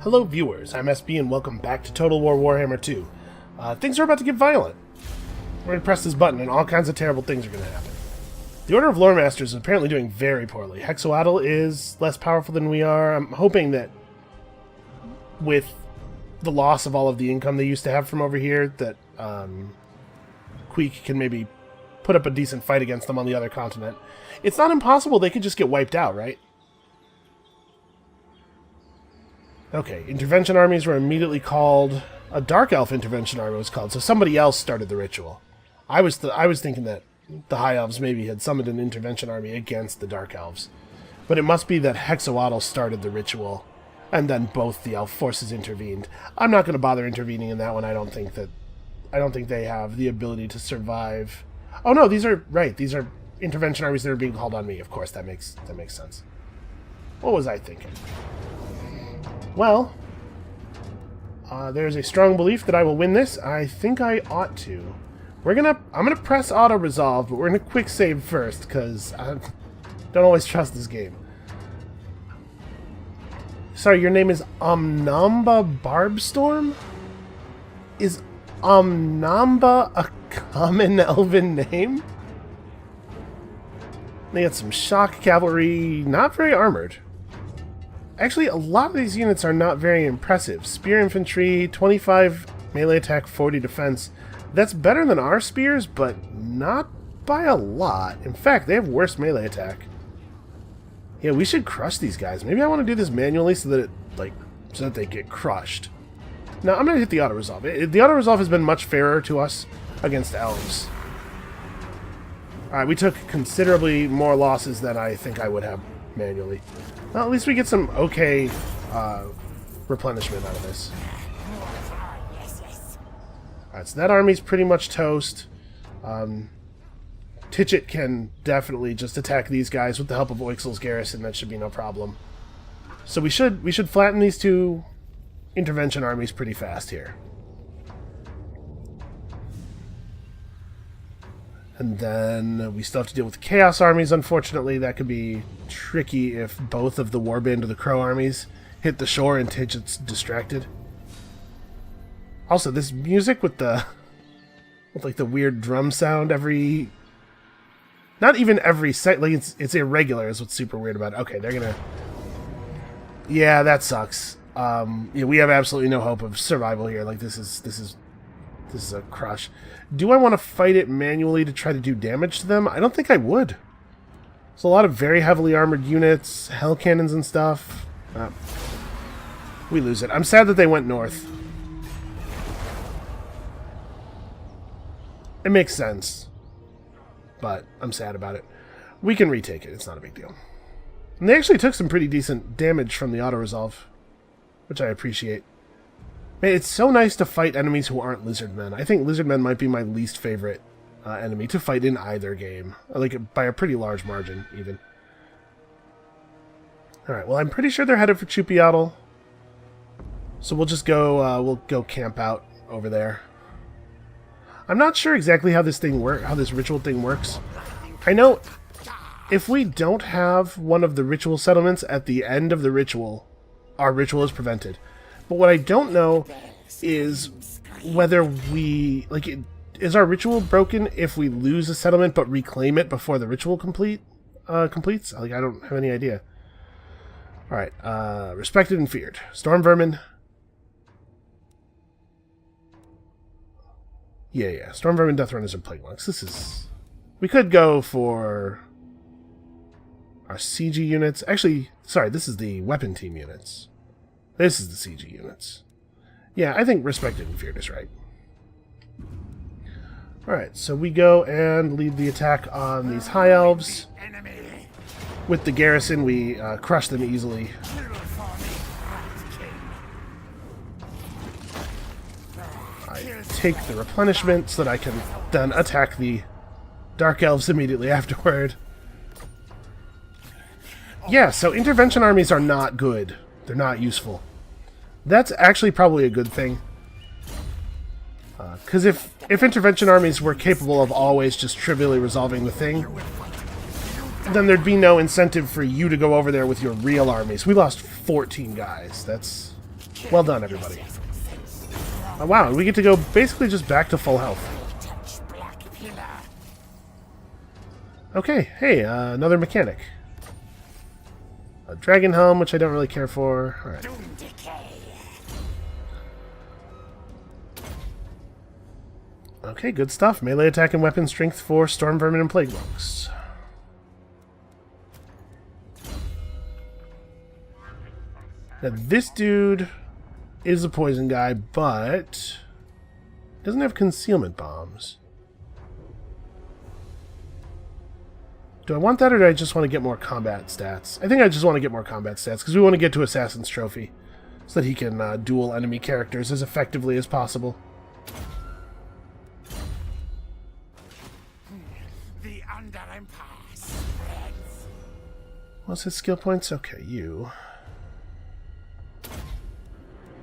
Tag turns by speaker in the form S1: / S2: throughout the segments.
S1: Hello viewers, I'm SB and welcome back to Total War Warhammer 2. Things are about to get violent. We're going to press this button and all kinds of terrible things are going to happen. The Order of Lore Masters is apparently doing very poorly. Hexoatl is less powerful than we are. I'm hoping that with the loss of all of the income they used to have from over here, that Queek can maybe put up a decent fight against them on the other continent. It's not impossible they could just get wiped out, right? Okay, intervention armies were immediately called. A Dark Elf intervention army was called, so somebody else started the ritual. I was thinking that the High Elves maybe had summoned an intervention army against the Dark Elves. But it must be that Hexoatl started the ritual, and then both the elf forces intervened. I'm not going to bother intervening in that one. I don't think they have the ability to survive. Oh no, these are right. These are intervention armies that are being called on me. Of course, that makes sense. What was I thinking? Well, there's a strong belief that I will win this. I think I ought to. I'm gonna press auto resolve, but we're gonna quick save first because I don't always trust this game. Sorry, your name is Omnamba Barbstorm? Is Omnamba a common elven name? They got some shock cavalry, not very armored. Actually, a lot of these units are not very impressive. Spear infantry, 25 melee attack, 40 defense. That's better than our spears, but not by a lot. In fact, they have worse melee attack. Yeah, we should crush these guys. Maybe I want to do this manually so that they get crushed. Now, I'm going to hit the auto-resolve. The auto-resolve has been much fairer to us against elves. Alright, we took considerably more losses than I think I would have manually. Well, at least we get some okay replenishment out of this. Alright, so that army's pretty much toast. Titchett can definitely just attack these guys with the help of Oixel's garrison. That should be no problem. So we should flatten these two intervention armies pretty fast here. And then we still have to deal with the Chaos armies, unfortunately. That could be tricky if both of the Warband or the Crow armies hit the shore and Titchett's distracted. Also, this music with the weird drum sound every... Not even every set, like it's irregular is what's super weird about it. Okay, they're gonna... Yeah, that sucks. Yeah, we have absolutely no hope of survival here. Like, this is a crush. Do I want to fight it manually to try to do damage to them? I don't think I would. There's a lot of very heavily armored units, hell cannons and stuff. We lose it. I'm sad that they went north. It makes sense. But I'm sad about it. We can retake it. It's not a big deal. And they actually took some pretty decent damage from the auto-resolve, which I appreciate. Man, it's so nice to fight enemies who aren't lizardmen. I think lizardmen might be my least favorite enemy to fight in either game. I like it by a pretty large margin, even. Alright, well, I'm pretty sure they're headed for Chupiatl. So we'll just go, we'll go camp out over there. I'm not sure exactly how this ritual thing works. I know if we don't have one of the ritual settlements at the end of the ritual, our ritual is prevented. But what I don't know is whether we... is our ritual broken if we lose a settlement but reclaim it before the ritual completes? I don't have any idea. Alright, respected and feared. Storm Vermin. Yeah. Storm Vermin, Death Runners, and Plague Monks. This is... We could go for our CG units. Actually, sorry, this is the weapon team units. This is the CG units. Yeah, I think respected and feared is right. Alright, so we go and lead the attack on these High Elves. With the garrison, we crush them easily. I take the replenishment so that I can then attack the Dark Elves immediately afterward. Yeah, so intervention armies are not good. They're not useful. That's actually probably a good thing. Because if intervention armies were capable of always just trivially resolving the thing, then there'd be no incentive for you to go over there with your real armies. We lost 14 guys. That's Well done, everybody. Oh, wow, we get to go basically just back to full health. Okay, hey, another mechanic. A dragon helm, which I don't really care for. Alright. Okay, good stuff. Melee attack and weapon strength for storm vermin and plague monks. Now, this dude is a poison guy, but doesn't have concealment bombs. Do I want that, or do I just want to get more combat stats? I think I just want to get more combat stats, because we want to get to Assassin's Trophy, so that he can duel enemy characters as effectively as possible.
S2: The Under Empire spreads.
S1: What's his skill points? Okay, you.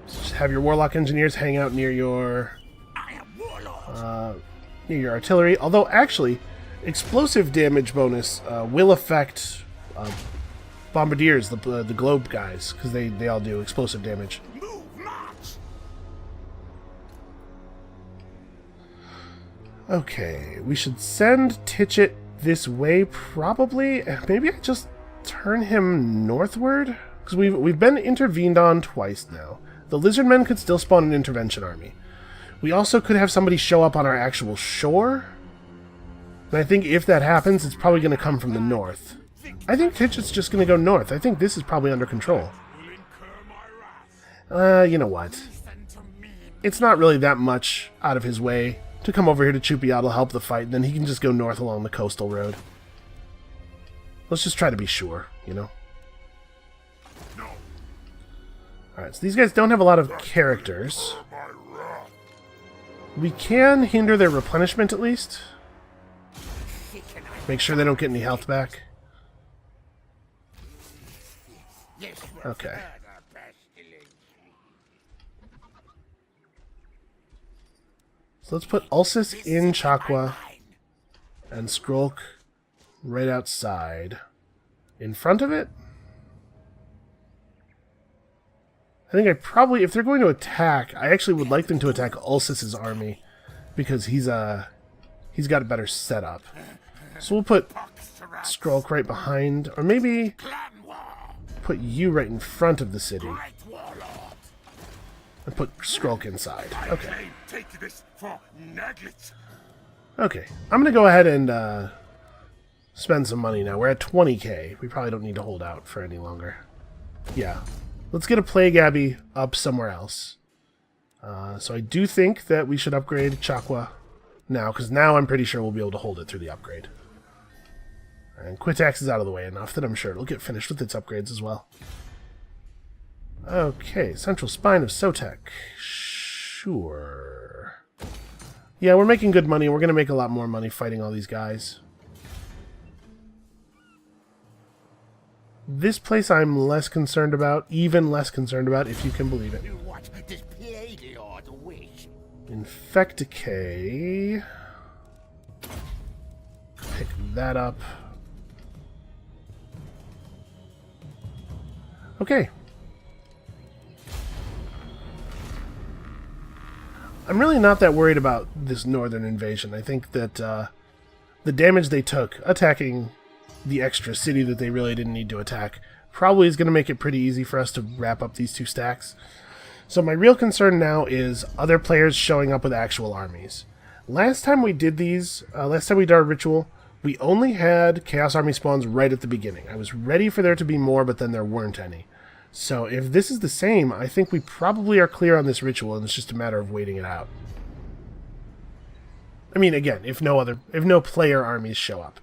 S1: Just have your Warlock Engineers hang out near your... near your artillery. Although, actually... explosive damage bonus will affect bombardiers, the globe guys, because they all do explosive damage. Okay, we should send Titchit this way, probably. Maybe I just turn him northward? Because we've been intervened on twice now. The lizardmen could still spawn an intervention army. We also could have somebody show up on our actual shore. And I think if that happens, it's probably going to come from the north. I think Titchit's just going to go north. I think this is probably under control. You know what? It's not really that much out of his way to come over here to Chupiatl, help the fight, and then he can just go north along the coastal road. Let's just try to be sure, you know? Alright, so these guys don't have a lot of characters. We can hinder their replenishment, at least. Make sure they don't get any health back. Okay. So let's put Ulysses in Chakwa and Skrolk right outside. In front of it? I think I probably, if they're going to attack, I actually would like them to attack Ulysses' army, because he's got a better setup. So we'll put Skrolk right behind, or maybe put you right in front of the city. And put Skrolk inside. Okay. Okay, I'm going to go ahead and spend some money now. We're at 20k. We probably don't need to hold out for any longer. Yeah. Let's get a Plague Abbey up somewhere else. So I do think that we should upgrade Chakwa now, because now I'm pretty sure we'll be able to hold it through the upgrade. And Quitax is out of the way enough that I'm sure it'll get finished with its upgrades as well. Okay, Central Spine of Sotek. Sure. Yeah, we're making good money. We're going to make a lot more money fighting all these guys. This place I'm less concerned about, even less concerned about, if you can believe it. Infecticay. Pick that up. Okay. I'm really not that worried about this northern invasion. I think that the damage they took attacking the extra city that they really didn't need to attack probably is going to make it pretty easy for us to wrap up these two stacks. So my real concern now is other players showing up with actual armies. Last time we did these, last time we did our ritual, we only had Chaos Army spawns right at the beginning. I was ready for there to be more, but then there weren't any. So if this is the same, I think we probably are clear on this ritual, and it's just a matter of waiting it out. I mean, again, if no player armies show up.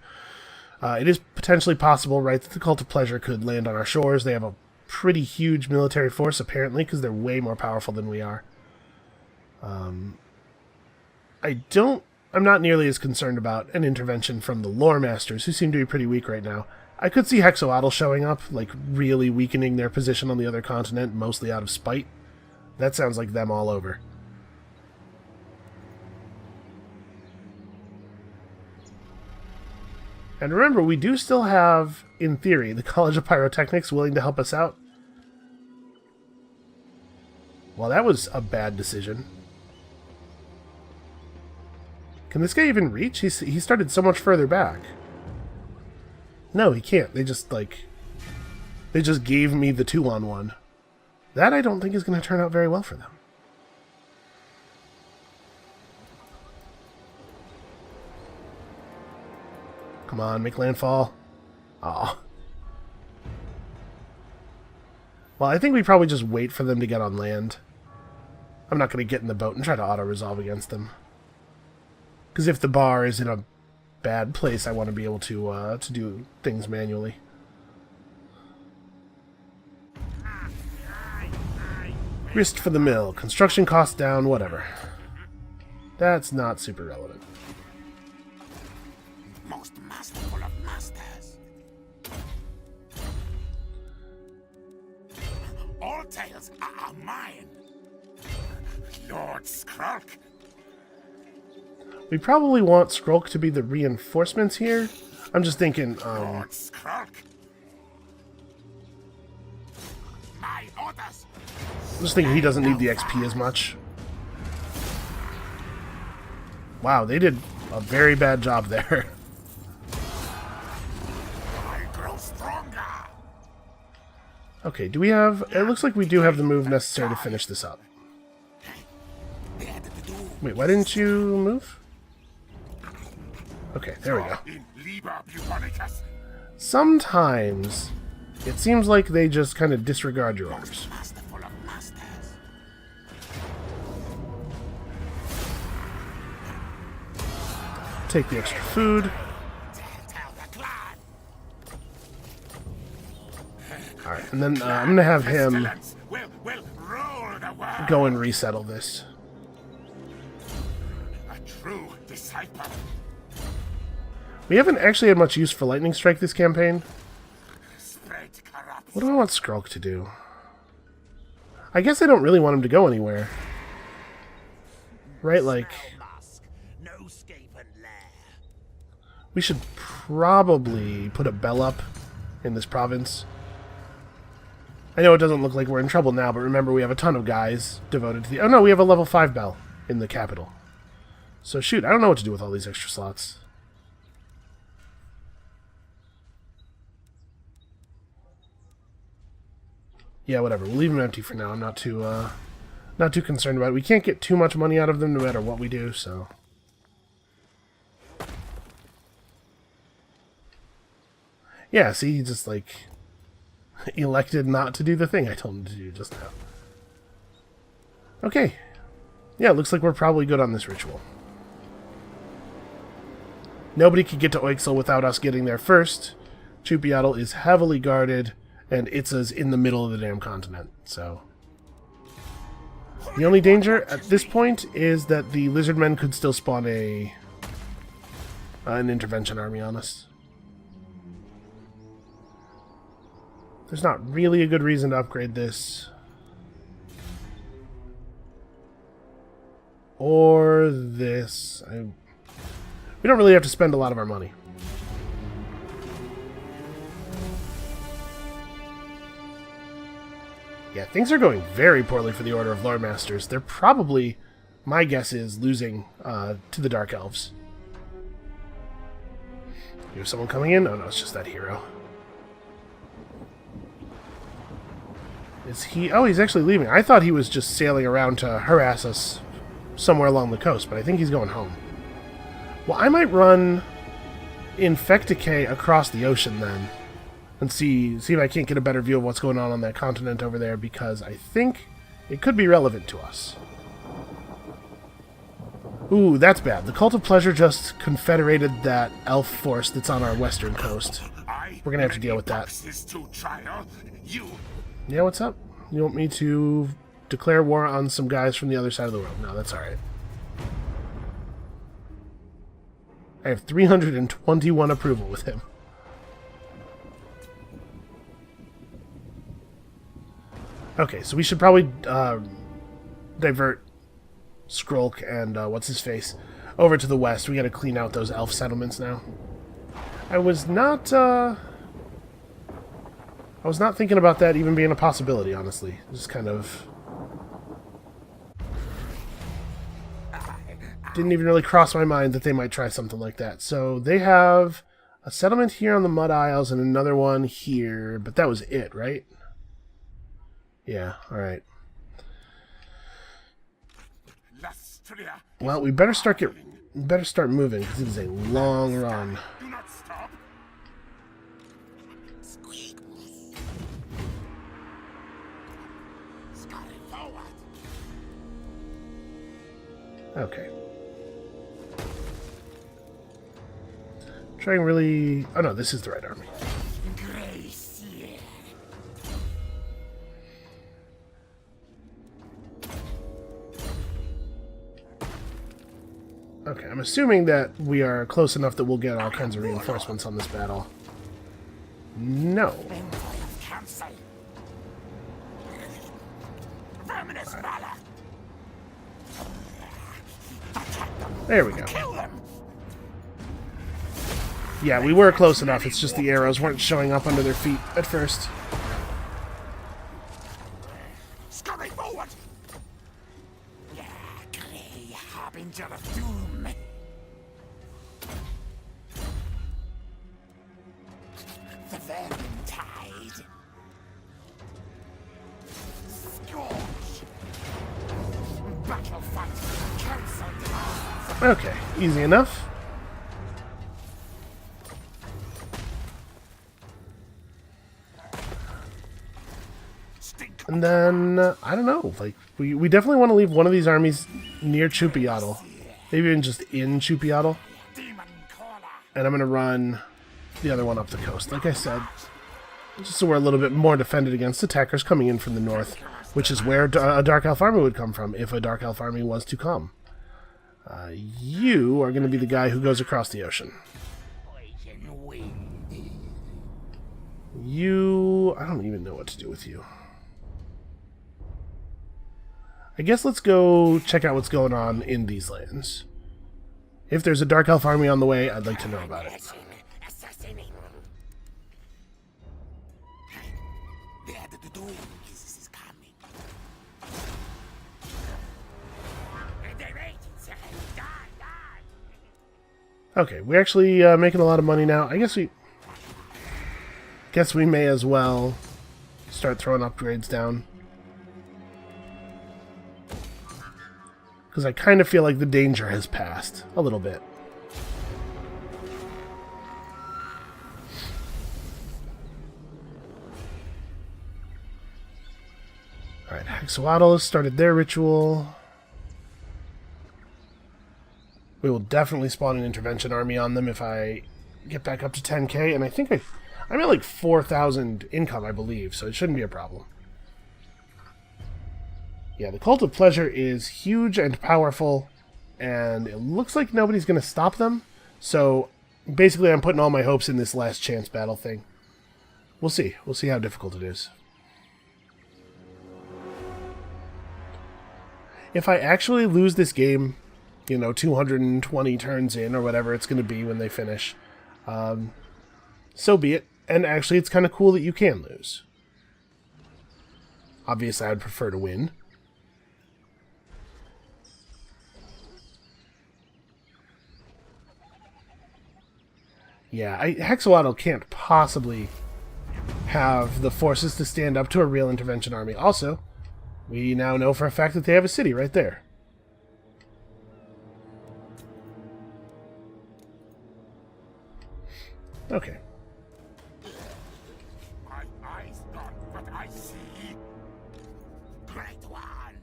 S1: It is potentially possible, right, that the Cult of Pleasure could land on our shores. They have a pretty huge military force, apparently, because they're way more powerful than we are. I'm not nearly as concerned about an intervention from the Lore Masters, who seem to be pretty weak right now. I could see Hexoatl showing up, like really weakening their position on the other continent, mostly out of spite. That sounds like them all over. And remember, we do still have, in theory, the College of Pyrotechnics willing to help us out. Well, that was a bad decision. Can this guy even reach? He started so much further back. No, he can't. They just, like... They just gave me the 2-on-1. That I don't think is going to turn out very well for them. Come on, make landfall. Aw. Well, I think we probably just wait for them to get on land. I'm not going to get in the boat and try to auto-resolve against them. Because if the bar is in a bad place, I want to be able to do things manually. Grist for the mill. Construction costs down, whatever. That's not super relevant.
S2: Most masterful of masters. All tales are mine. Lord Skrolk.
S1: We probably want Skrolk to be the reinforcements here. I'm just thinking,
S2: Lord Skrolk. My orders.
S1: I'm just thinking he doesn't need the XP as much. Wow, they did a very bad job there.
S2: I grow stronger.
S1: Okay, do we have... It looks like we do have the move necessary to finish this up. Wait, why didn't you move? Okay, there we go. Sometimes it seems like they just kind of disregard your orders. Take the extra food. Alright, and then I'm going to have him go and resettle this.
S2: A true disciple.
S1: We haven't actually had much use for Lightning Strike this campaign. What do I want Skrolk to do? I guess I don't really want him to go anywhere. Right, like... We should probably put a bell up in this province. I know it doesn't look like we're in trouble now, but remember we have a ton of guys devoted to the... Oh no, we have a level 5 bell in the capital. So shoot, I don't know what to do with all these extra slots. Yeah, whatever. We'll leave them empty for now. I'm not too concerned about it. We can't get too much money out of them no matter what we do, so... Yeah, see, he just, like, elected not to do the thing I told him to do just now. Okay. Yeah, it looks like we're probably good on this ritual. Nobody could get to Oixel without us getting there first. Chupiatl is heavily guarded, and Itza's in the middle of the damn continent, so... The only danger at this point is that the lizardmen could still spawn an intervention army on us. There's not really a good reason to upgrade this. Or this. We don't really have to spend a lot of our money. Yeah, things are going very poorly for the Order of Lord Masters. They're probably, my guess is, losing to the Dark Elves. Here's someone coming in? Oh no, it's just that hero. Is he... Oh, he's actually leaving. I thought he was just sailing around to harass us somewhere along the coast, but I think he's going home. Well, I might run Infecticay across the ocean then, and see if I can't get a better view of what's going on that continent over there, because I think it could be relevant to us. Ooh, that's bad. The Cult of Pleasure just confederated that elf force that's on our western coast. We're gonna have to deal with that. Yeah, what's up? You want me to declare war on some guys from the other side of the world? No, that's alright. I have 321 approval with him. Okay, so we should probably divert Skrolk and what's-his-face over to the west. We gotta clean out those elf settlements now. I was not thinking about that even being a possibility, honestly. Just kind of Didn't even really cross my mind that they might try something like that. So they have a settlement here on the Mud Isles and another one here, but that was it, right? Yeah, alright. Well, we better start moving, because it is a long run.
S2: Do not stop. Squeak. Scurry forward.
S1: Okay. Trying really... Oh no, this is the right army. Okay, I'm assuming that we are close enough that we'll get all kinds of reinforcements on this battle. No. There we go. Yeah, we were close enough, it's just the arrows weren't showing up under their feet at first.
S2: Scurry forward. Grey harbinger of doom. The Vermintide. Scorch. Battle fight. Cancelled.
S1: Okay, easy enough. And then, I don't know, like, we definitely want to leave one of these armies near Chupiatl. Maybe even just in Chupiatl. And I'm going to run the other one up the coast, like I said. Just so we're a little bit more defended against attackers coming in from the north. Which is where a Dark Elf army would come from, if a Dark Elf army was to come. You are going to be the guy who goes across the ocean. You... I don't even know what to do with you. I guess let's go check out what's going on in these lands. If there's a Dark Elf army on the way, I'd like to know about it. Okay, we're actually making a lot of money now. I guess we may as well start throwing upgrades down. Because I kind of feel like the danger has passed a little bit. Alright, Hexawatl has started their ritual. We will definitely spawn an intervention army on them if I get back up to 10k, and I think I'm at like 4,000 income, I believe, so it shouldn't be a problem. Yeah, the Cult of Pleasure is huge and powerful, and it looks like nobody's going to stop them, so basically I'm putting all my hopes in this last chance battle thing. We'll see. We'll see how difficult it is. If I actually lose this game, you know, 220 turns in, or whatever it's going to be when they finish, so be it. And actually, it's kind of cool that you can lose. Obviously, I'd prefer to win. Yeah, Hexawatl can't possibly have the forces to stand up to a real intervention army. Also, we now know for a fact that they have a city right there. Okay.
S2: My eyes not what I see. Great one.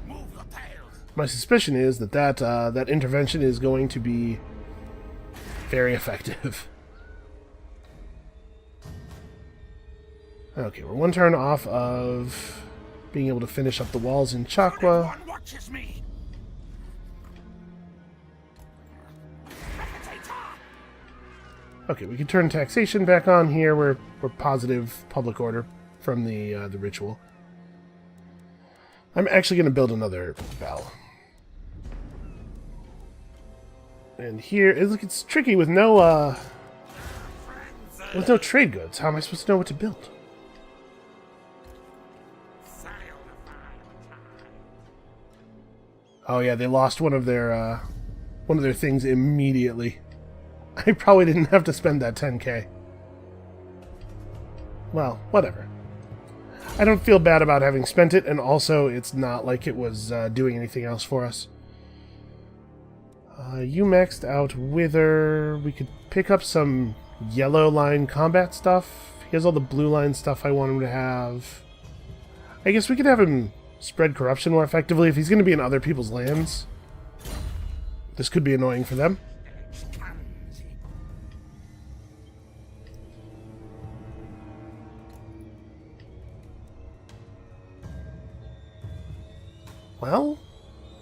S2: Move your tails.
S1: My suspicion is that that intervention is going to be very effective. Okay, we're one turn off of being able to finish up the walls in Chakwa.
S2: One watches me.
S1: Okay, we can turn taxation back on here. We're positive public order from the ritual. I'm actually going to build another bell. And here, it's tricky with no trade goods. How am I supposed to know what to build? Oh yeah, they lost one of their things immediately. I probably didn't have to spend that 10k. Well, whatever. I don't feel bad about having spent it, and also it's not like it was doing anything else for us. You maxed out Wither. We could pick up some yellow line combat stuff. He has all the blue line stuff I want him to have. I guess we could have him spread corruption more effectively if he's going to be in other people's lands. This could be annoying for them. Well,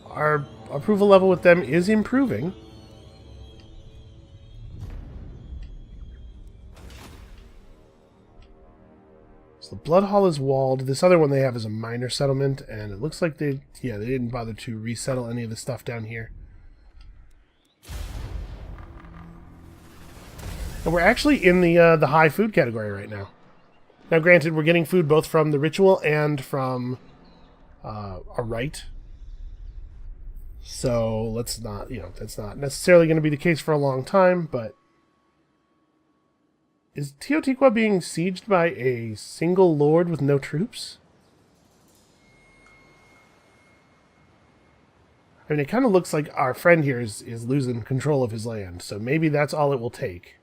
S1: our approval level with them is improving. So the Blood Hall is walled. This other one they have is a minor settlement, and it looks like they didn't bother to resettle any of the stuff down here. And we're actually in the high food category right now. Now, granted, we're getting food both from the ritual and from a rite. So let's not, that's not necessarily going to be the case for a long time, but is Teotihuacan being sieged by a single lord with no troops? I mean, it kind of looks like our friend here is losing control of his land, so maybe that's all it will take.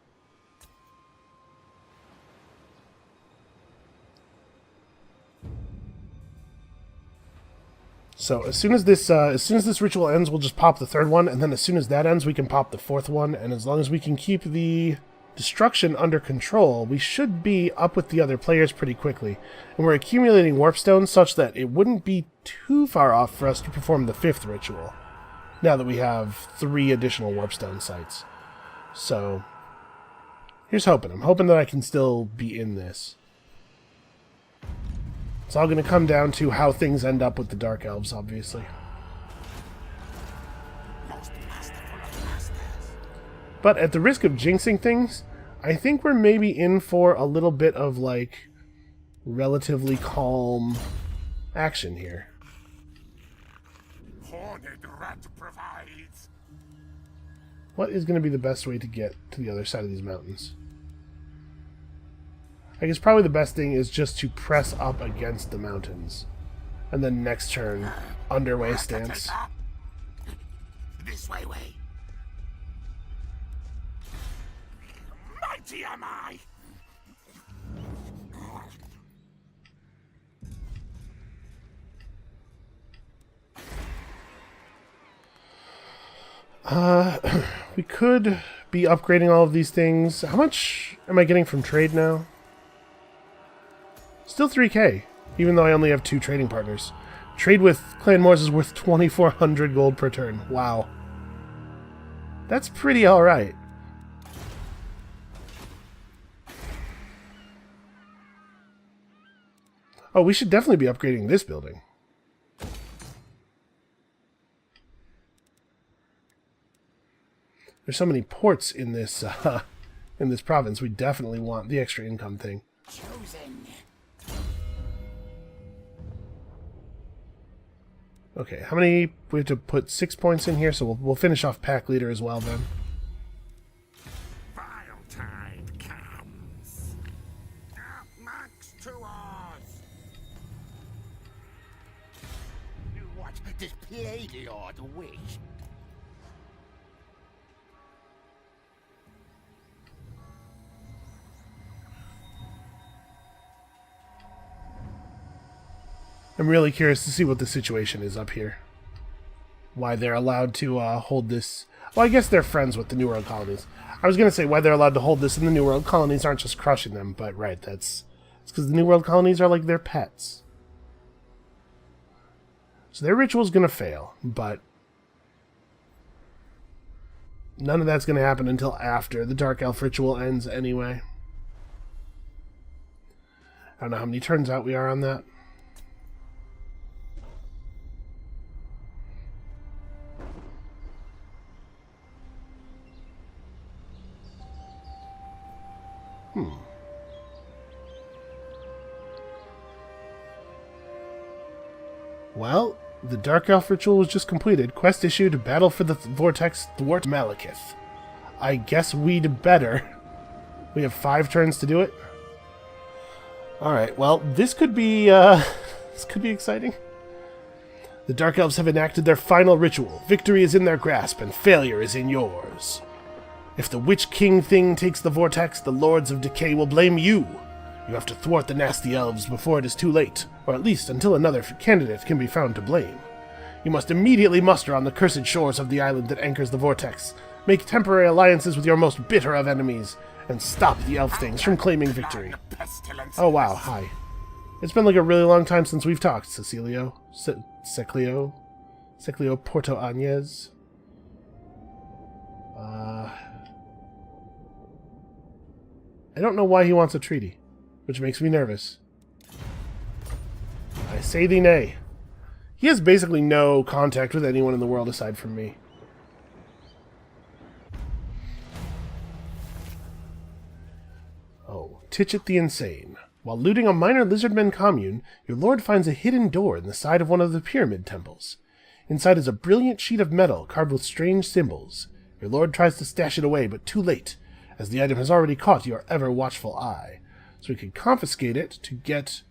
S1: So as soon as this ritual ends, we'll just pop the third one, and then as soon as that ends, we can pop the fourth one, and as long as we can keep the destruction under control, we should be up with the other players pretty quickly. And we're accumulating warpstones such that it wouldn't be too far off for us to perform the fifth ritual, now that we have 3 additional warpstone sites. So here's hoping. I'm hoping that I can still be in this. It's all going to come down to how things end up with the Dark Elves, obviously. But at the risk of jinxing things, I think we're maybe in for a little bit of, like, relatively calm action here.
S2: Horned rat provides.
S1: What is going to be the best way to get to the other side of these mountains? I guess probably the best thing is just to press up against the mountains. And then next turn, underway stance.
S2: This way. Mighty am I!
S1: We could be upgrading all of these things. How much am I getting from trade now? Still 3k, even though I only have 2 trading partners. Trade with Clan Moors is worth 2,400 gold per turn. Wow. That's pretty alright. Oh, we should definitely be upgrading this building. There's so many ports in this province. We definitely want the extra income thing.
S2: Chosen.
S1: Okay, how many? We have to put 6 points in here, so we'll finish off pack leader as well then.
S2: Vile tide comes. Max to us. What does Play Lord wish?
S1: I'm really curious to see what the situation is up here. Why they're allowed to hold this... Well, I guess they're friends with the New World colonies. I was going to say why they're allowed to hold this and the New World colonies aren't just crushing them, but right, it's because the New World colonies are like their pets. So their ritual's going to fail, but none of that's going to happen until after the Dark Elf ritual ends anyway. I don't know how many turns out we are on that. Well, The Dark Elf ritual was just completed. Quest issued, battle for the Vortex, thwart Malekith. I guess we'd better. We have 5 turns to do it. Alright, well, this could be, this could be exciting. The Dark Elves have enacted their final ritual. Victory is in their grasp, and failure is in yours. If the Witch King thing takes the Vortex, the Lords of Decay will blame you. You have to thwart the nasty elves before it is too late, or at least until another candidate can be found to blame. You must immediately muster on the cursed shores of the island that anchors the Vortex, make temporary alliances with your most bitter of enemies, and stop the elf things from claiming victory. Oh wow, hi. It's been like a really long time since we've talked, Cecilio. Seclio Porto Añez. I don't know why he wants a treaty, which makes me nervous. I say thee nay. He has basically no contact with anyone in the world aside from me. Oh, Titchit the Insane. While looting a minor lizardmen commune, your lord finds a hidden door in the side of one of the pyramid temples. Inside is a brilliant sheet of metal carved with strange symbols. Your lord tries to stash it away, but too late, as the item has already caught your ever-watchful eye. So we can confiscate it to get...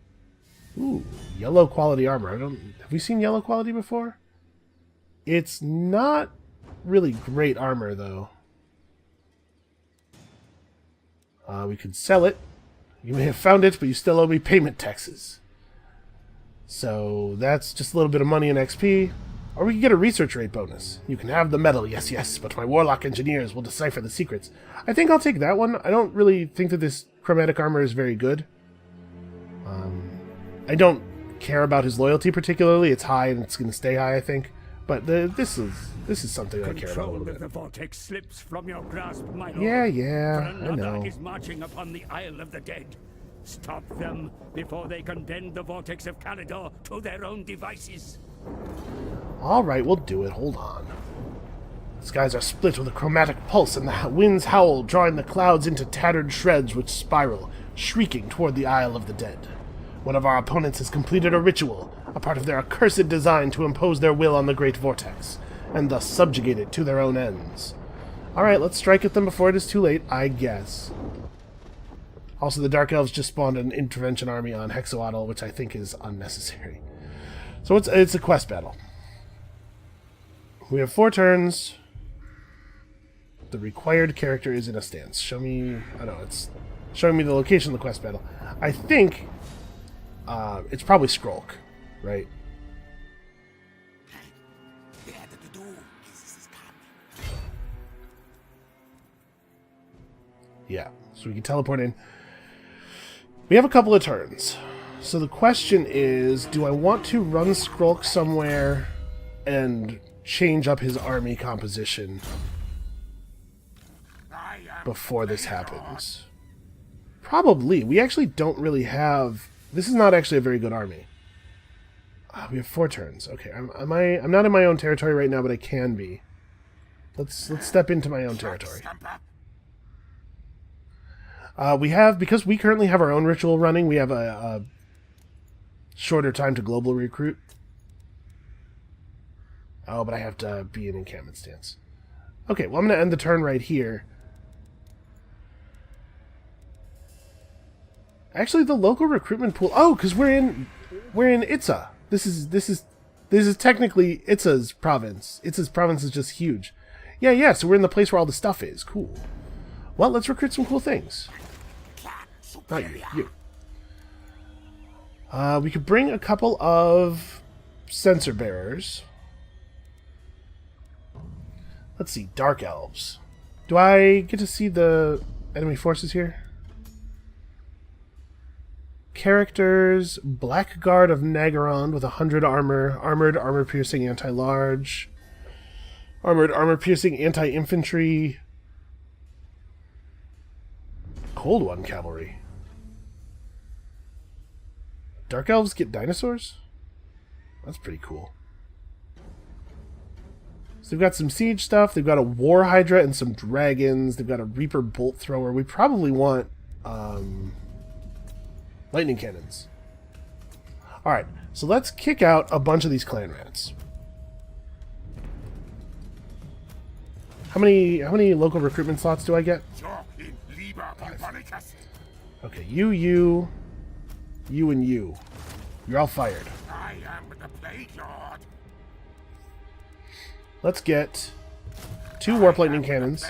S1: Ooh, yellow quality armor. Have we seen yellow quality before? It's not really great armor, though. We could sell it. You may have found it, but you still owe me payment taxes. So that's just a little bit of money and XP. Or we can get a research rate bonus. You can have the metal, yes, but my warlock engineers will decipher the secrets. I think I'll take that one. I don't really think that this chromatic armor is very good. I don't care about his loyalty particularly. It's high and it's going to stay high, I think. But this is something I care about a little bit.
S2: The vortex slips from your grasp, my lord.
S1: Yeah, I know.
S2: Is marching upon the Isle of the Dead. Stop them before they can bend the vortex of Calidor to their own devices.
S1: Alright, we'll do it. Hold on. The skies are split with a chromatic pulse, and the winds howl, drawing the clouds into tattered shreds which spiral, shrieking toward the Isle of the Dead. One of our opponents has completed a ritual, a part of their accursed design to impose their will on the Great Vortex, and thus subjugate it to their own ends. Alright, let's strike at them before it is too late, I guess. Also, the Dark Elves just spawned an intervention army on Hexoatl, which I think is unnecessary. So it's a quest battle. We have 4 turns. The required character is in a stance. Show me... I don't know, it's showing me the location of the quest battle. I think it's probably Skrolk, right? Yeah, so we can teleport in. We have a couple of turns. So the question is, do I want to run Skrolk somewhere and change up his army composition before this happens? Probably. We actually don't really have... This is not actually a very good army. We have 4 turns. Okay, I'm not in my own territory right now, but I can be. Let's step into my own territory. We have, because we currently have our own ritual running, we have a shorter time to global recruit. Oh, but I have to be in encampment stance. Okay, well I'm going to end the turn right here. Actually, the local recruitment pool... Oh, because we're in Itza. This is technically Itza's province. Itza's province is just huge. Yeah, so we're in the place where all the stuff is. Cool. Well, let's recruit some cool things. Not you. We could bring a couple of sensor bearers. Let's see, Dark Elves. Do I get to see the enemy forces here? Characters, Blackguard of Nagaron with 100 armor, armor-piercing anti-large, armor-piercing anti-infantry, Cold One cavalry. Dark Elves get dinosaurs? That's pretty cool. So they've got some siege stuff, they've got a War Hydra and some dragons, they've got a Reaper Bolt Thrower. We probably want lightning cannons. Alright, so let's kick out a bunch of these clan rats. How many local recruitment slots do I get? 5. Okay, you, and you. You're all fired.
S2: I am the Plague Lord.
S1: Let's get 2 warp lightning cannons.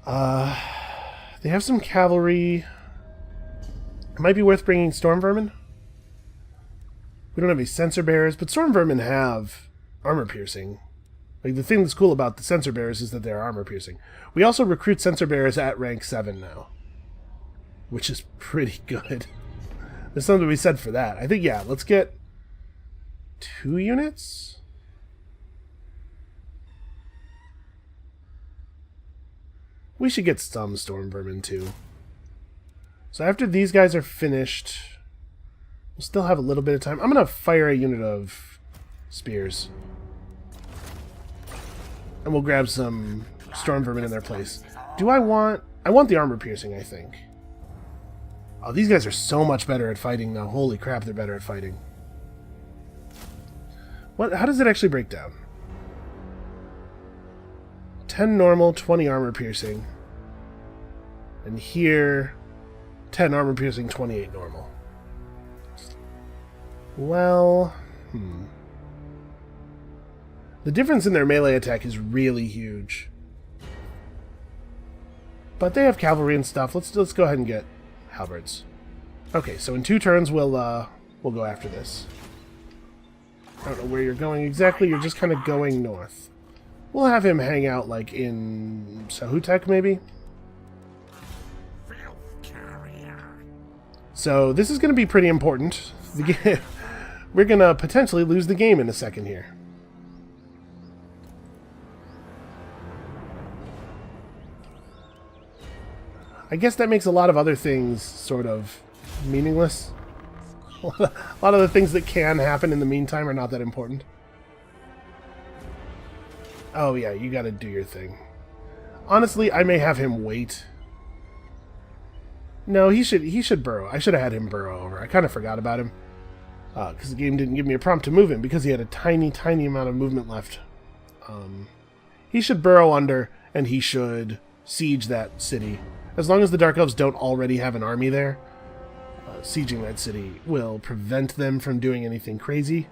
S1: They have some cavalry. It might be worth bringing storm vermin. We don't have any sensor bearers, but storm vermin have armor piercing. Like, the thing that's cool about the sensor bearers is that they're armor piercing. We also recruit sensor bearers at rank 7 now, which is pretty good. There's something to be said for that. I think, yeah, let's get 2 units? We should get some storm vermin too. So after these guys are finished, we'll still have a little bit of time. I'm going to fire a unit of spears. And we'll grab some storm vermin in their place. Do I want... I want the armor piercing, I think. Oh, these guys are so much better at fighting now. Holy crap, they're better at fighting. What? How does it actually break down? 10 normal, 20 armor piercing. And here, 10 armor piercing, 28 normal. Well, the difference in their melee attack is really huge. But they have cavalry and stuff. Let's go ahead and get halberds. Okay, so in 2 turns we'll go after this. I don't know where you're going exactly. You're just kind of going north. We'll have him hang out like in Sahutek maybe. So this is going to be pretty important. We're going to potentially lose the game in a second here. I guess that makes a lot of other things sort of meaningless. A lot of the things that can happen in the meantime are not that important. Oh yeah, you gotta do your thing. Honestly, I may have him wait. No, he should burrow. I should have had him burrow over. I kind of forgot about him. Because the game didn't give me a prompt to move him, because he had a tiny, tiny amount of movement left. He should burrow under, and he should siege that city. As long as the Dark Elves don't already have an army there, sieging that city will prevent them from doing anything crazy.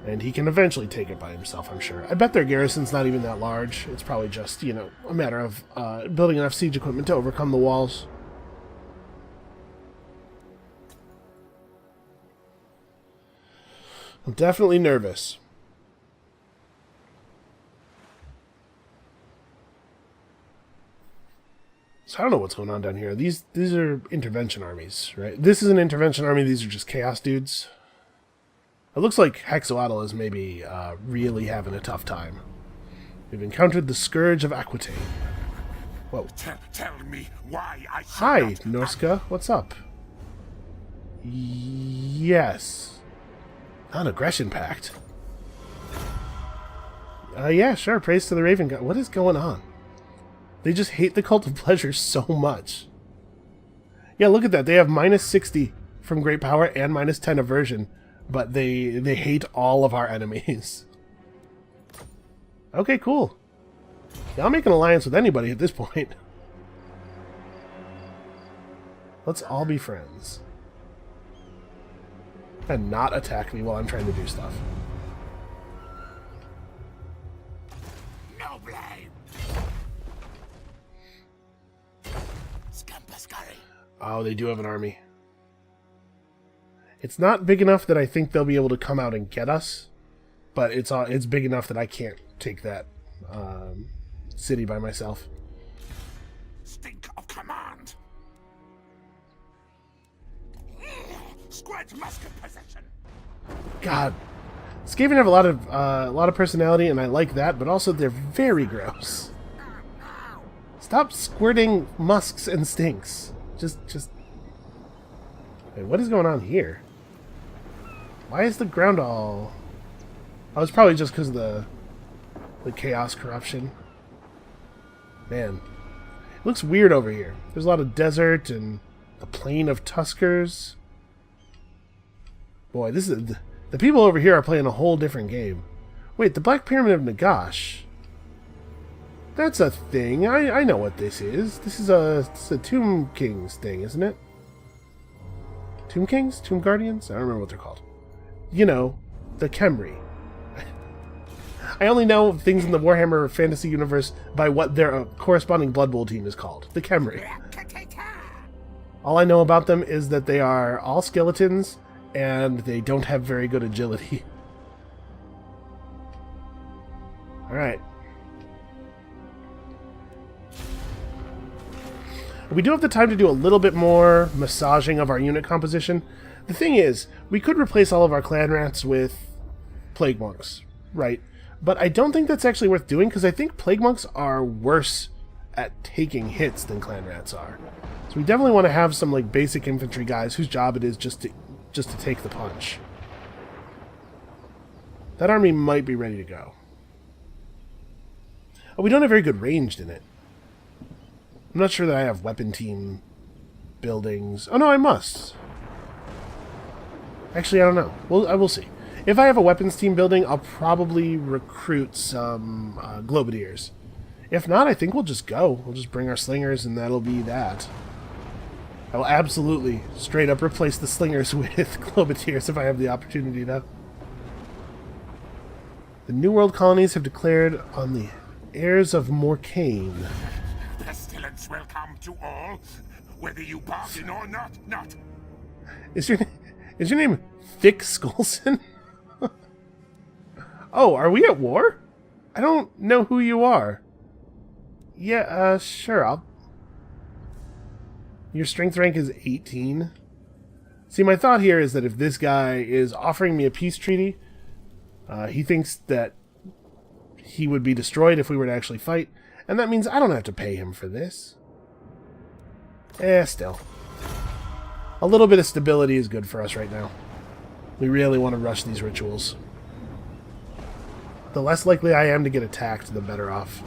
S1: And he can eventually take it by himself, I'm sure. I bet their garrison's not even that large. It's probably just, you know, a matter of building enough siege equipment to overcome the walls. I'm definitely nervous. So I don't know what's going on down here. These are intervention armies, right? This is an intervention army. These are just chaos dudes. It looks like Hexoatl is maybe really having a tough time. We've encountered the Scourge of Aquitaine. Whoa.
S2: Tell me why I...
S1: Hi, Norska. What's up? Yes. Non-aggression pact. Yeah, sure. Praise to the Raven God. What is going on? They just hate the Cult of Pleasure so much. Yeah, look at that. They have minus 60 from Great Power and minus 10 aversion. But they hate all of our enemies. Okay, cool. Yeah, I'll make an alliance with anybody at this point. Let's all be friends. And not attack me while I'm trying to do stuff.
S2: No blame. Scampascari.
S1: Oh, they do have an army. It's not big enough that I think they'll be able to come out and get us, but it's big enough that I can't take that city by myself.
S2: Stink of command. Squid musket possession.
S1: God, Skaven have a lot of personality, and I like that, but also they're very gross. Stop squirting musks and stinks. Just. Wait, what is going on here? Why is the ground all... Oh, it's probably just because of the chaos corruption. Man. It looks weird over here. There's a lot of desert and the plain of Tuskers. Boy, this is... The people over here are playing a whole different game. Wait, the Black Pyramid of Nagash. That's a thing. I know what this is. This is a Tomb Kings thing, isn't it? Tomb Kings? Tomb Guardians? I don't remember what they're called. You know, the Khemri. I only know things in the Warhammer fantasy universe by what their corresponding Blood Bowl team is called. The Khemri. All I know about them is that they are all skeletons, and they don't have very good agility. Alright. We do have the time to do a little bit more massaging of our unit composition. The thing is, we could replace all of our clan rats with plague monks, right? But I don't think that's actually worth doing, because I think plague monks are worse at taking hits than clan rats are. So we definitely want to have some like basic infantry guys whose job it is just to take the punch. That army might be ready to go. Oh, we don't have very good ranged in it. I'm not sure that I have weapon team buildings. Oh no, I must. Actually, I don't know. Well, I will see. If I have a weapons team building, I'll probably recruit some Globadiers. If not, I think we'll just go. We'll just bring our slingers, and that'll be that. I will absolutely straight up replace the slingers with Globadiers if I have the opportunity, though. The New World colonies have declared on the heirs of Morcane.
S3: Pestilence will come to all, whether you bargain or not.
S1: Is your name Thick Skolson? Oh, are we at war? I don't know who you are. Yeah, sure, Your strength rank is 18. See, my thought here is that if this guy is offering me a peace treaty, he thinks that he would be destroyed if we were to actually fight, and that means I don't have to pay him for this. Still. A little bit of stability is good for us right now. We really want to rush these rituals. The less likely I am to get attacked, the better off.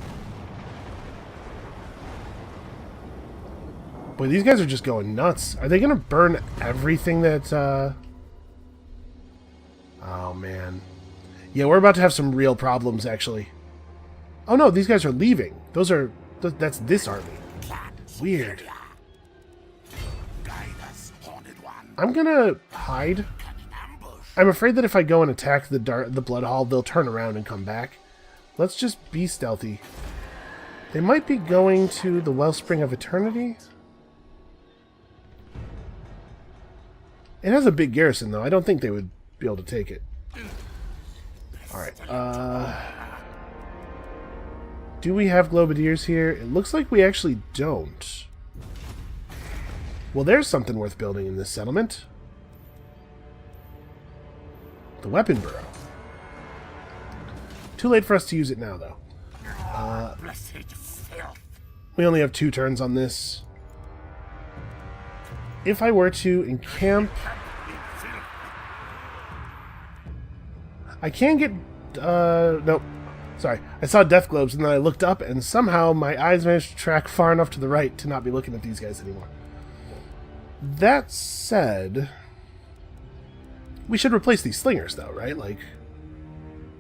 S1: Boy, these guys are just going nuts. Are they going to burn everything that... Oh, man. Yeah, we're about to have some real problems, actually. Oh, no, these guys are leaving. That's this army. Weird. I'm going to hide. I'm afraid that if I go and attack the Blood Hall, they'll turn around and come back. Let's just be stealthy. They might be going to the Wellspring of Eternity. It has a big garrison, though. I don't think they would be able to take it. Alright, do we have Globadiers here? It looks like we actually don't. Well, there's something worth building in this settlement. The Weapon Burrow. Too late for us to use it now, though. We only have 2 turns on this. If I were to encamp... I can get... nope. Sorry. I saw death globes, and then I looked up, and somehow my eyes managed to track far enough to the right to not be looking at these guys anymore. That said... We should replace these slingers, though, right? Like,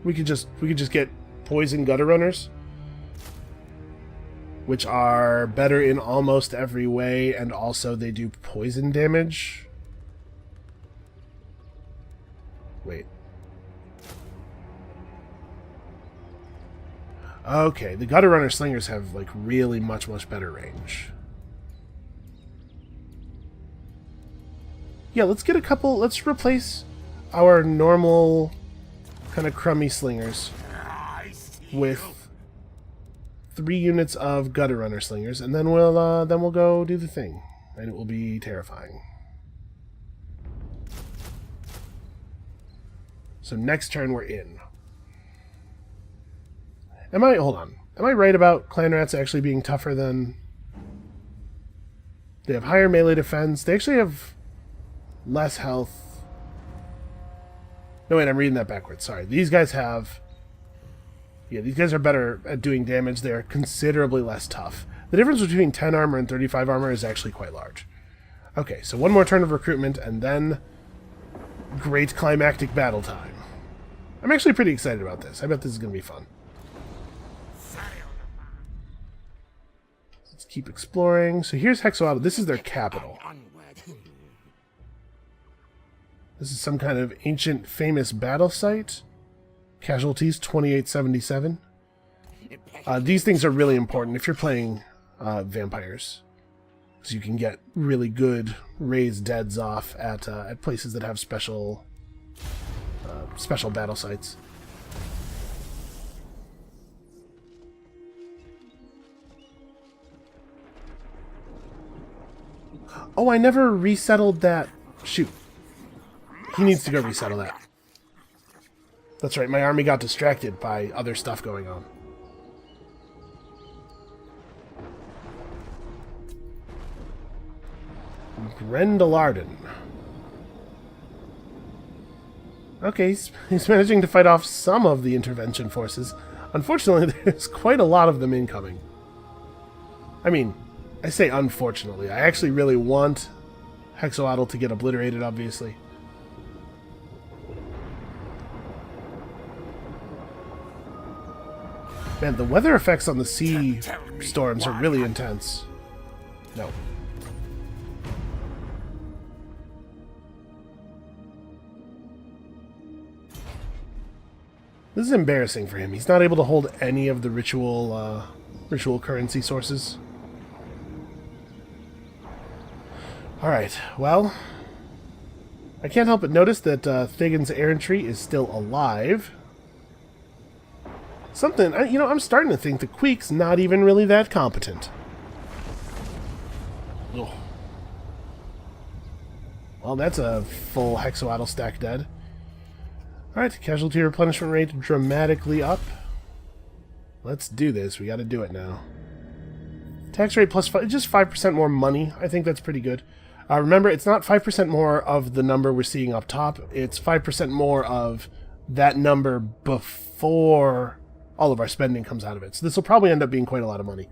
S1: we could just get poison gutter runners, which are better in almost every way, and also they do poison damage. Wait. Okay, the gutter runner slingers have like really much better range. Yeah, let's get a couple. Let's replace our normal kind of crummy slingers with 3 units of gutter runner slingers, and then we'll go do the thing, and it will be terrifying. So next turn we're in. Hold on. Am I right about clan rats actually being tougher than... They have higher melee defense. They actually have less health. No, wait, I'm reading that backwards. Sorry. These guys have... Yeah, these guys are better at doing damage. They're considerably less tough. The difference between 10 armor and 35 armor is actually quite large. Okay, so one more turn of recruitment, and then great climactic battle time. I'm actually pretty excited about this. I bet this is going to be fun. Let's keep exploring. So here's Hexoatl. This is their capital. This is some kind of ancient famous battle site. Casualties 2877. These things are really important if you're playing vampires, because you can get really good raised deads off at places that have special battle sites. Oh, I never resettled that. Shoot. He needs to go resettle that. That's right, my army got distracted by other stuff going on. Grendelarden. Okay, he's managing to fight off some of the intervention forces. Unfortunately, there's quite a lot of them incoming. I mean, I say unfortunately. I actually really want Hexoatl to get obliterated, obviously. Man, the weather effects on the sea storms are really intense. No. This is embarrassing for him. He's not able to hold any of the ritual currency sources. Alright, well, I can't help but notice that Thagan's errantry is still alive. Something, I'm starting to think the Queek's not even really that competent. Ugh. Well, that's a full Hexoatl stack dead. Alright, casualty replenishment rate dramatically up. Let's do this. We gotta do it now. Tax rate plus 5, just 5% more money. I think that's pretty good. Remember, it's not 5% more of the number we're seeing up top. It's 5% more of that number before all of our spending comes out of it. So this will probably end up being quite a lot of money.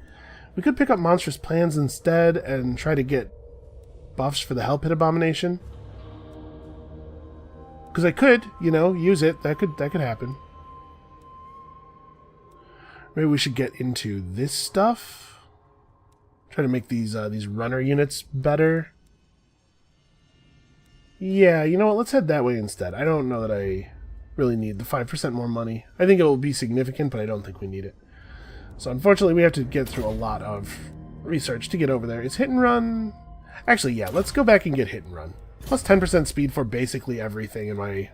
S1: We could pick up Monstrous Plans instead and try to get buffs for the Hell Pit Abomination. Because I could, use it. That could happen. Maybe we should get into this stuff. Try to make these runner units better. Yeah, you know what? Let's head that way instead. I don't know that I really need the 5% more money. I think it will be significant, but I don't think we need it. So unfortunately, we have to get through a lot of research to get over there. Is hit and run... Actually, yeah, let's go back and get hit and run. Plus 10% speed for basically everything in my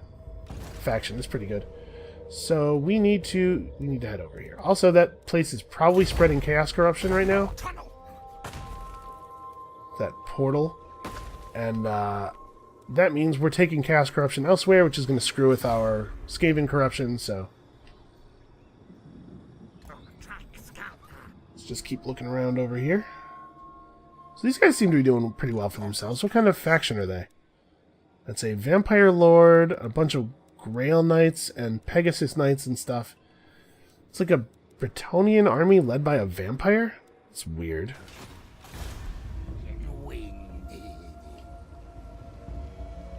S1: faction is pretty good. So we need to head over here. Also, that place is probably spreading chaos corruption right now. That portal. And that means we're taking chaos corruption elsewhere, which is going to screw with our Skaven corruption, so let's just keep looking around over here. So these guys seem to be doing pretty well for themselves. What kind of faction are they? That's a Vampire Lord, a bunch of Grail Knights, and Pegasus Knights and stuff. It's like a Bretonnian army led by a vampire? It's weird.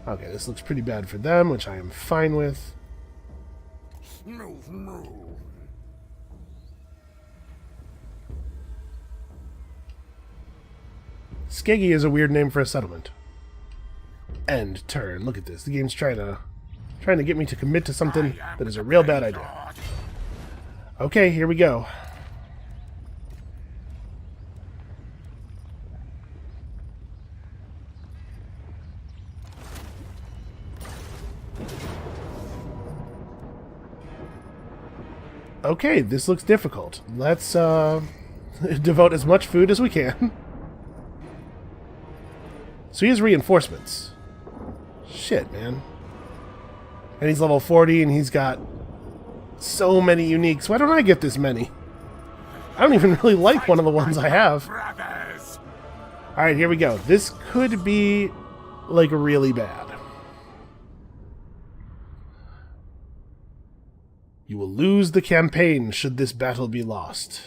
S1: Okay, this looks pretty bad for them, which I am fine with. Skeggy is a weird name for a settlement. End turn. Look at this. The game's trying to get me to commit to something that is a real bad idea. Okay, here we go. Okay, this looks difficult. Let's devote as much food as we can. So he has reinforcements. Shit, man. And he's level 40 and he's got so many uniques. Why don't I get this many? I don't even really like one of the ones I have. Alright, here we go. This could be, like, really bad. You will lose the campaign should this battle be lost.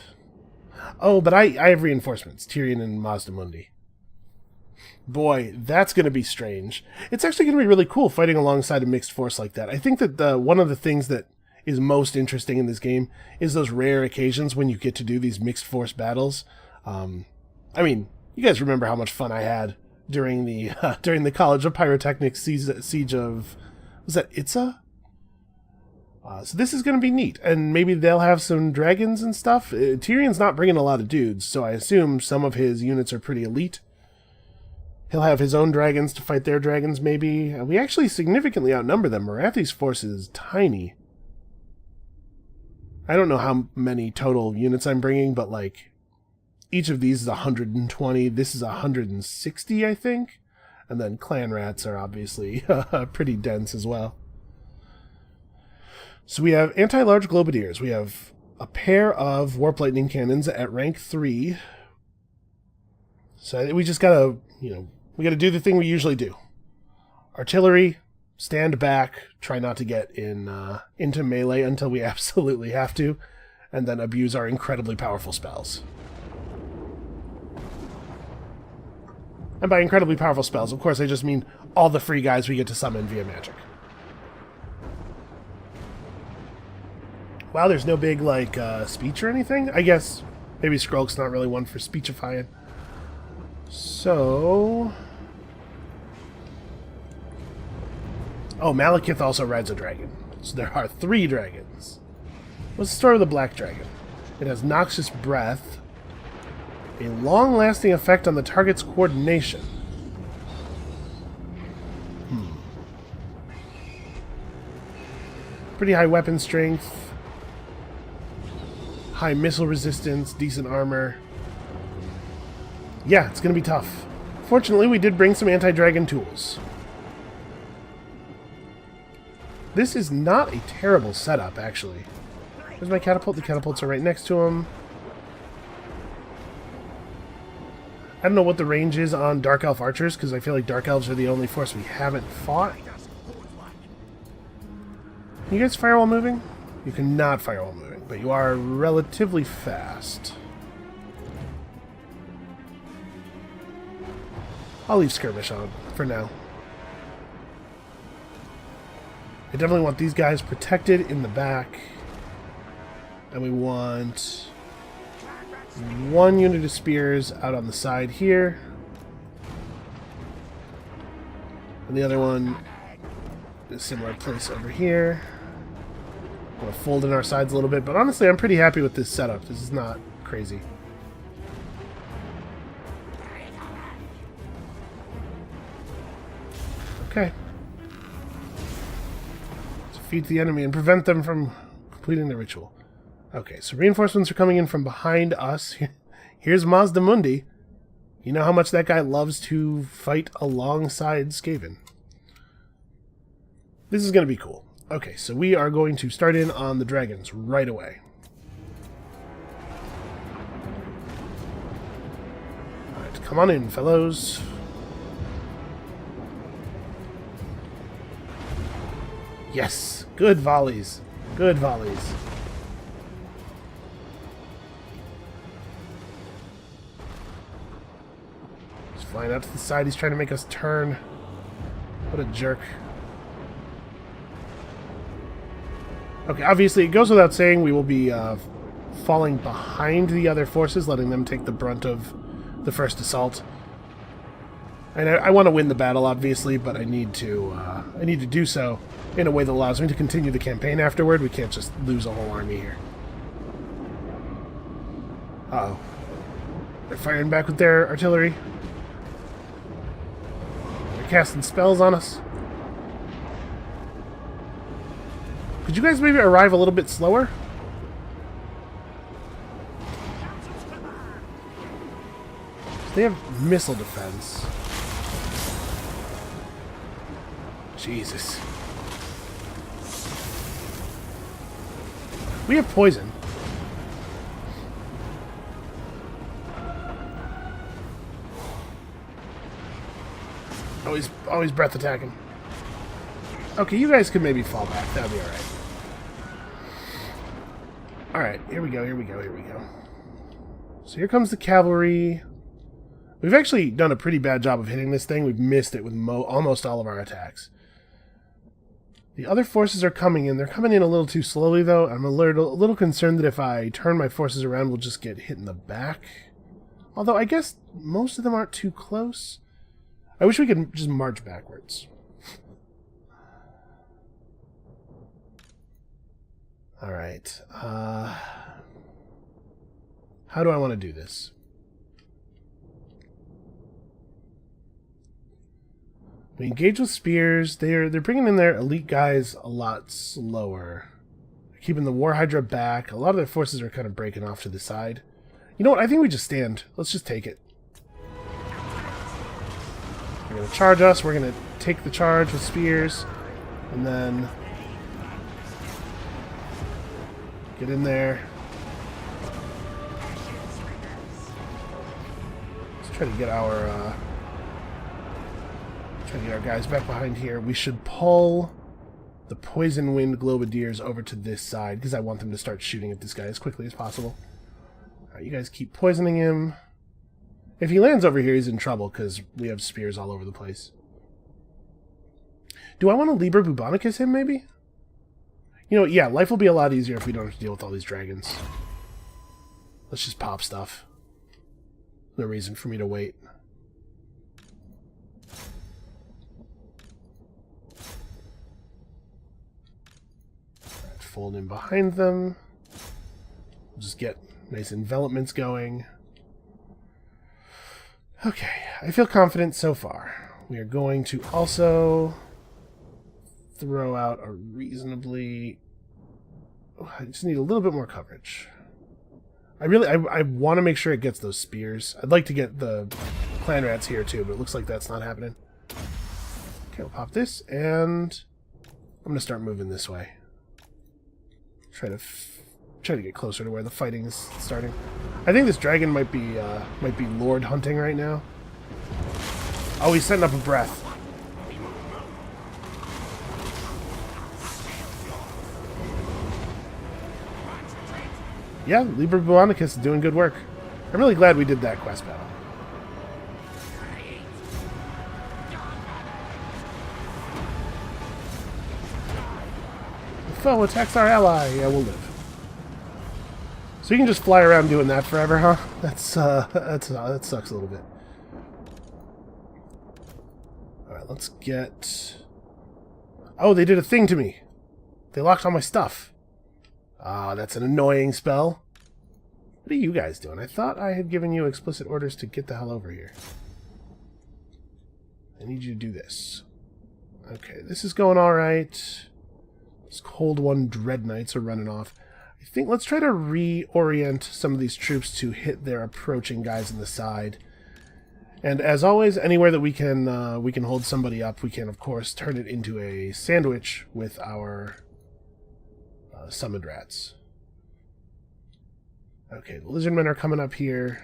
S1: Oh, but I have reinforcements. Tyrion and Mazdamundi. Boy, that's going to be strange. It's actually going to be really cool fighting alongside a mixed force like that. I think that one of the things that is most interesting in this game is those rare occasions when you get to do these mixed force battles. I mean, you guys remember how much fun I had during the College of Pyrotechnics siege of... Was that Itza? So this is going to be neat, and maybe they'll have some dragons and stuff. Tyrion's not bringing a lot of dudes, so I assume some of his units are pretty elite. He'll have his own dragons to fight their dragons, maybe. We actually significantly outnumber them. Marathi's force is tiny. I don't know how many total units I'm bringing, but, like, each of these is 120. This is 160, I think. And then clan rats are obviously pretty dense as well. So we have anti-large globadiers. We have a pair of warp lightning cannons at rank 3. So we just gotta, we gotta do the thing we usually do. Artillery, stand back, try not to get into melee until we absolutely have to, and then abuse our incredibly powerful spells. And by incredibly powerful spells, of course, I just mean all the free guys we get to summon via magic. Wow, there's no big, speech or anything? I guess maybe Skrolk's not really one for speechifying. So... Oh, Malekith also rides a dragon. So there are 3 dragons. What's the story with the black dragon? It has noxious breath. A long-lasting effect on the target's coordination. Pretty high weapon strength. High missile resistance. Decent armor. Yeah, it's going to be tough. Fortunately, we did bring some anti-dragon tools. This is not a terrible setup, actually. There's my catapult. The catapults are right next to him. I don't know what the range is on Dark Elf archers, because I feel like Dark Elves are the only force we haven't fought. Can you guys fire while moving? You cannot fire while moving, but you are relatively fast. I'll leave skirmish on for now. I definitely want these guys protected in the back. And we want 1 unit of spears out on the side here. And the other one in a similar place over here. I'm going to fold in our sides a little bit, but honestly I'm pretty happy with this setup. This is not crazy. Okay. Defeat the enemy and prevent them from completing the ritual. Okay, so reinforcements are coming in from behind us. Here's Mazda Mundi. You know how much that guy loves to fight alongside Skaven. This is going to be cool. Okay, so we are going to start in on the dragons right away. Alright, come on in, fellows. Yes, good volleys. Good volleys. He's flying out to the side. He's trying to make us turn. What a jerk. Okay, obviously it goes without saying we will be falling behind the other forces, letting them take the brunt of the first assault. And I want to win the battle, obviously, but I need to do so in a way that allows me to continue the campaign afterward. We can't just lose a whole army here. Uh-oh. They're firing back with their artillery. They're casting spells on us. Could you guys maybe arrive a little bit slower? They have missile defense. Jesus. We have poison. Always breath attacking. Okay, you guys could maybe fall back. That'll be alright. Alright, here we go. So here comes the cavalry. We've actually done a pretty bad job of hitting this thing. We've missed it with almost all of our attacks. The other forces are coming in. They're coming in a little too slowly, though. I'm a little concerned that if I turn my forces around, we'll just get hit in the back. Although I guess most of them aren't too close. I wish we could just march backwards. Alright. How do I want to do this? We engage with spears. They're bringing in their elite guys a lot slower. They're keeping the War Hydra back. A lot of their forces are kind of breaking off to the side. You know what? I think we just stand. Let's just take it. They're going to charge us. We're going to take the charge with spears. And then get in there. Let's try to get our guys back behind here. We should pull the Poison Wind Globadiers over to this side because I want them to start shooting at this guy as quickly as possible. Alright, you guys keep poisoning him. If he lands over here, he's in trouble because we have spears all over the place. Do I want to Liber Bubonicus him, maybe? You know, yeah, life will be a lot easier if we don't have to deal with all these dragons. Let's just pop stuff. No reason for me to wait. Fold in behind them. We'll just get nice envelopments going. Okay, I feel confident so far. We are going to also throw out a reasonably... I just need a little bit more coverage. I want to make sure it gets those spears. I'd like to get the clan rats here too, but it looks like that's not happening. Okay, we'll pop this, and I'm going to start moving this way. Try to get closer to where the fighting is starting. I think this dragon might be lord hunting right now. Oh, he's setting up a breath. Yeah, Liber Bubonicus is doing good work. I'm really glad we did that quest battle. Foe attacks our ally. Yeah, we'll live. So you can just fly around doing that forever, huh? That sucks a little bit. Alright, let's get... Oh, they did a thing to me. They locked all my stuff. Ah, that's an annoying spell. What are you guys doing? I thought I had given you explicit orders to get the hell over here. I need you to do this. Okay, this is going alright. Cold One Dread Knights are running off. I think let's try to reorient some of these troops to hit their approaching guys on the side. And as always, anywhere that we can hold somebody up, we can of course turn it into a sandwich with our summoned rats. Okay, the lizardmen are coming up here.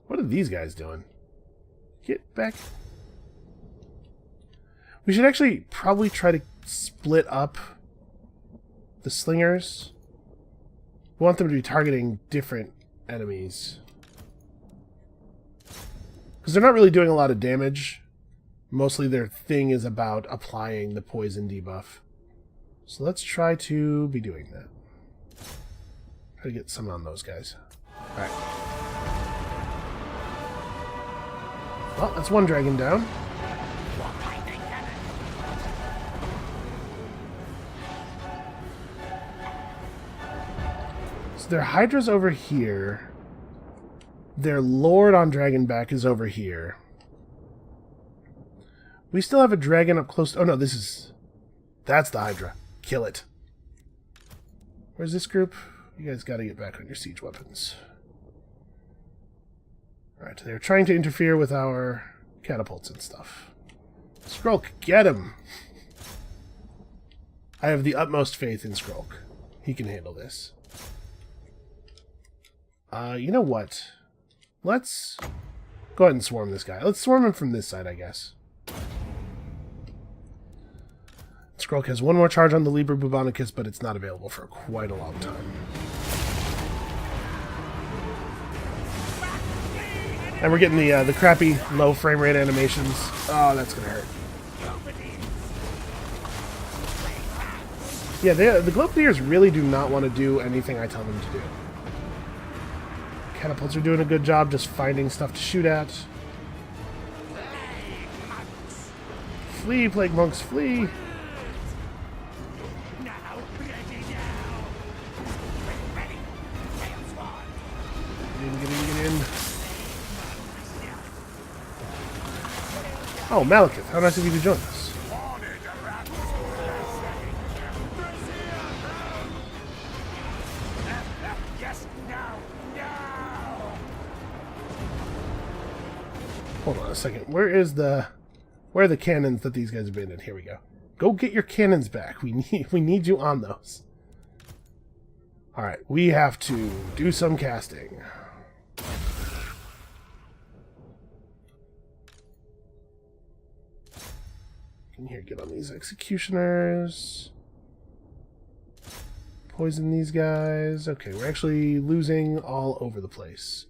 S1: What are these guys doing? Get back. We should actually probably try to split up the slingers. We want them to be targeting different enemies. Because they're not really doing a lot of damage. Mostly their thing is about applying the poison debuff. So let's try to be doing that. Try to get some on those guys. Alright. Well, that's one dragon down. Their Hydra's over here. Their Lord on Dragonback is over here. We still have a dragon up close. Oh no, that's the Hydra. Kill it. Where's this group? You guys gotta get back on your siege weapons. Alright, they're trying to interfere with our catapults and stuff. Skrolk, get him! I have the utmost faith in Skrolk. He can handle this. You know what? Let's go ahead and swarm this guy. Let's swarm him from this side, I guess. Skrolk has one more charge on the Liber Bubonicus, but it's not available for quite a long time. And we're getting the crappy low frame rate animations. Oh, that's gonna hurt. Yeah, the Globadiers really do not want to do anything I tell them to do. Catapults are doing a good job just finding stuff to shoot at. Flee, plague monks, flee! Get in. Oh, Malekith, how nice of you to join us. Hold on a second. Where are the cannons that these guys abandoned? Here we go. Go get your cannons back. We need you on those. All right, we have to do some casting. Can here get on these executioners. Poison these guys. Okay, we're actually losing all over the place.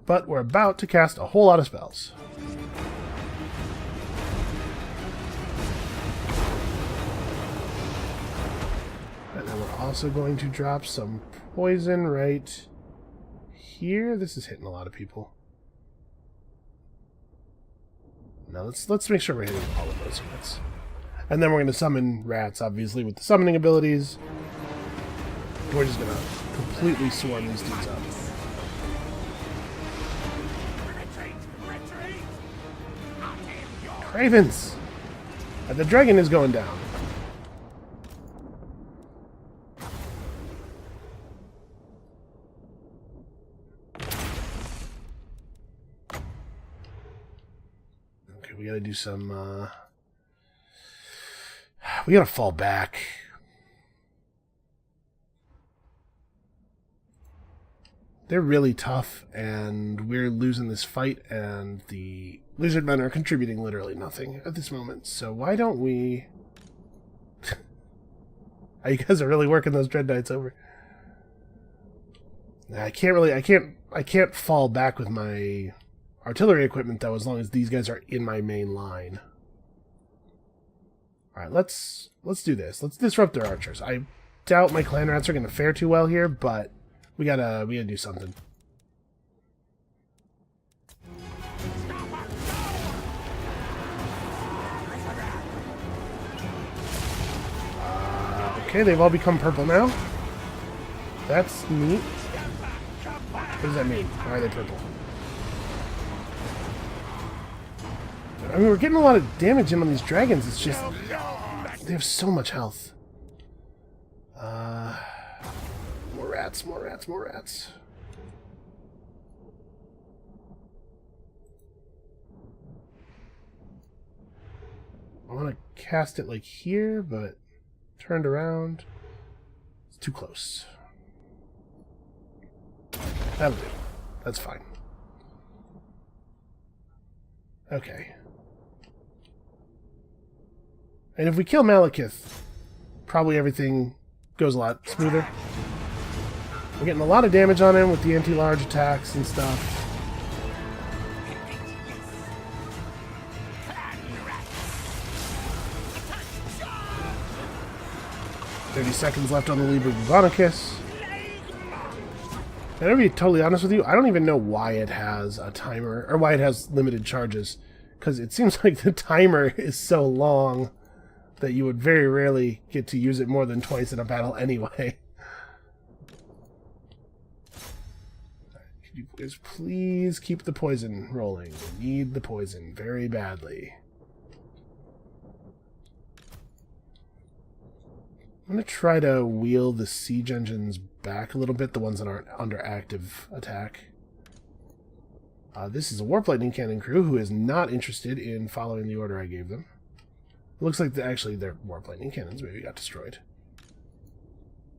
S1: But we're about to cast a whole lot of spells. And then we're also going to drop some poison right here. This is hitting a lot of people. Now let's make sure we're hitting all of those units. And then we're going to summon rats, obviously, with the summoning abilities. We're just going to completely swarm these dudes up. Cravens! The dragon is going down. Okay, we gotta do some, we gotta fall back. They're really tough, and we're losing this fight, and the lizard men are contributing literally nothing at this moment. So why don't we... You guys are really working those Dread Knights over. I can't fall back with my artillery equipment, though, as long as these guys are in my main line. Alright, let's do this. Let's disrupt their archers. I doubt my clan rats are going to fare too well here, but we gotta do something. Okay, they've all become purple now. That's neat. What does that mean? Why are they purple? I mean, we're getting a lot of damage in on these dragons. It's just... they have so much health. More rats, more rats, more rats. I want to cast it like here, but turned around. It's too close. That'll do. That's fine. Okay. And if we kill Malekith, probably everything goes a lot smoother. We're getting a lot of damage on him with the anti-large attacks and stuff. "30 seconds left on the Liber Bubonicus." And to be totally honest with you, I don't even know why it has a timer, or why it has limited charges. Because it seems like the timer is so long that you would very rarely get to use it more than twice in a battle anyway. Could you guys please keep the poison rolling? We need the poison very badly. I'm going to try to wheel the siege engines back a little bit, the ones that aren't under active attack. This is a Warp Lightning Cannon crew who is not interested in following the order I gave them. It looks like actually their Warp Lightning Cannons maybe got destroyed.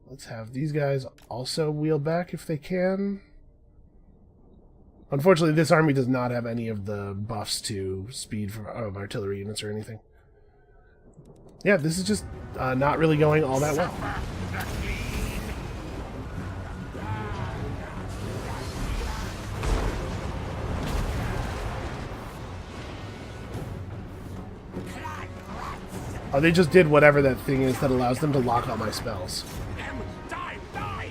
S1: Let's have these guys also wheel back if they can. Unfortunately, this army does not have any of the buffs to speed of artillery units or anything. Yeah, this is just not really going all that well. Oh, they just did whatever that thing is that allows them to lock all my spells.
S2: Die! Die!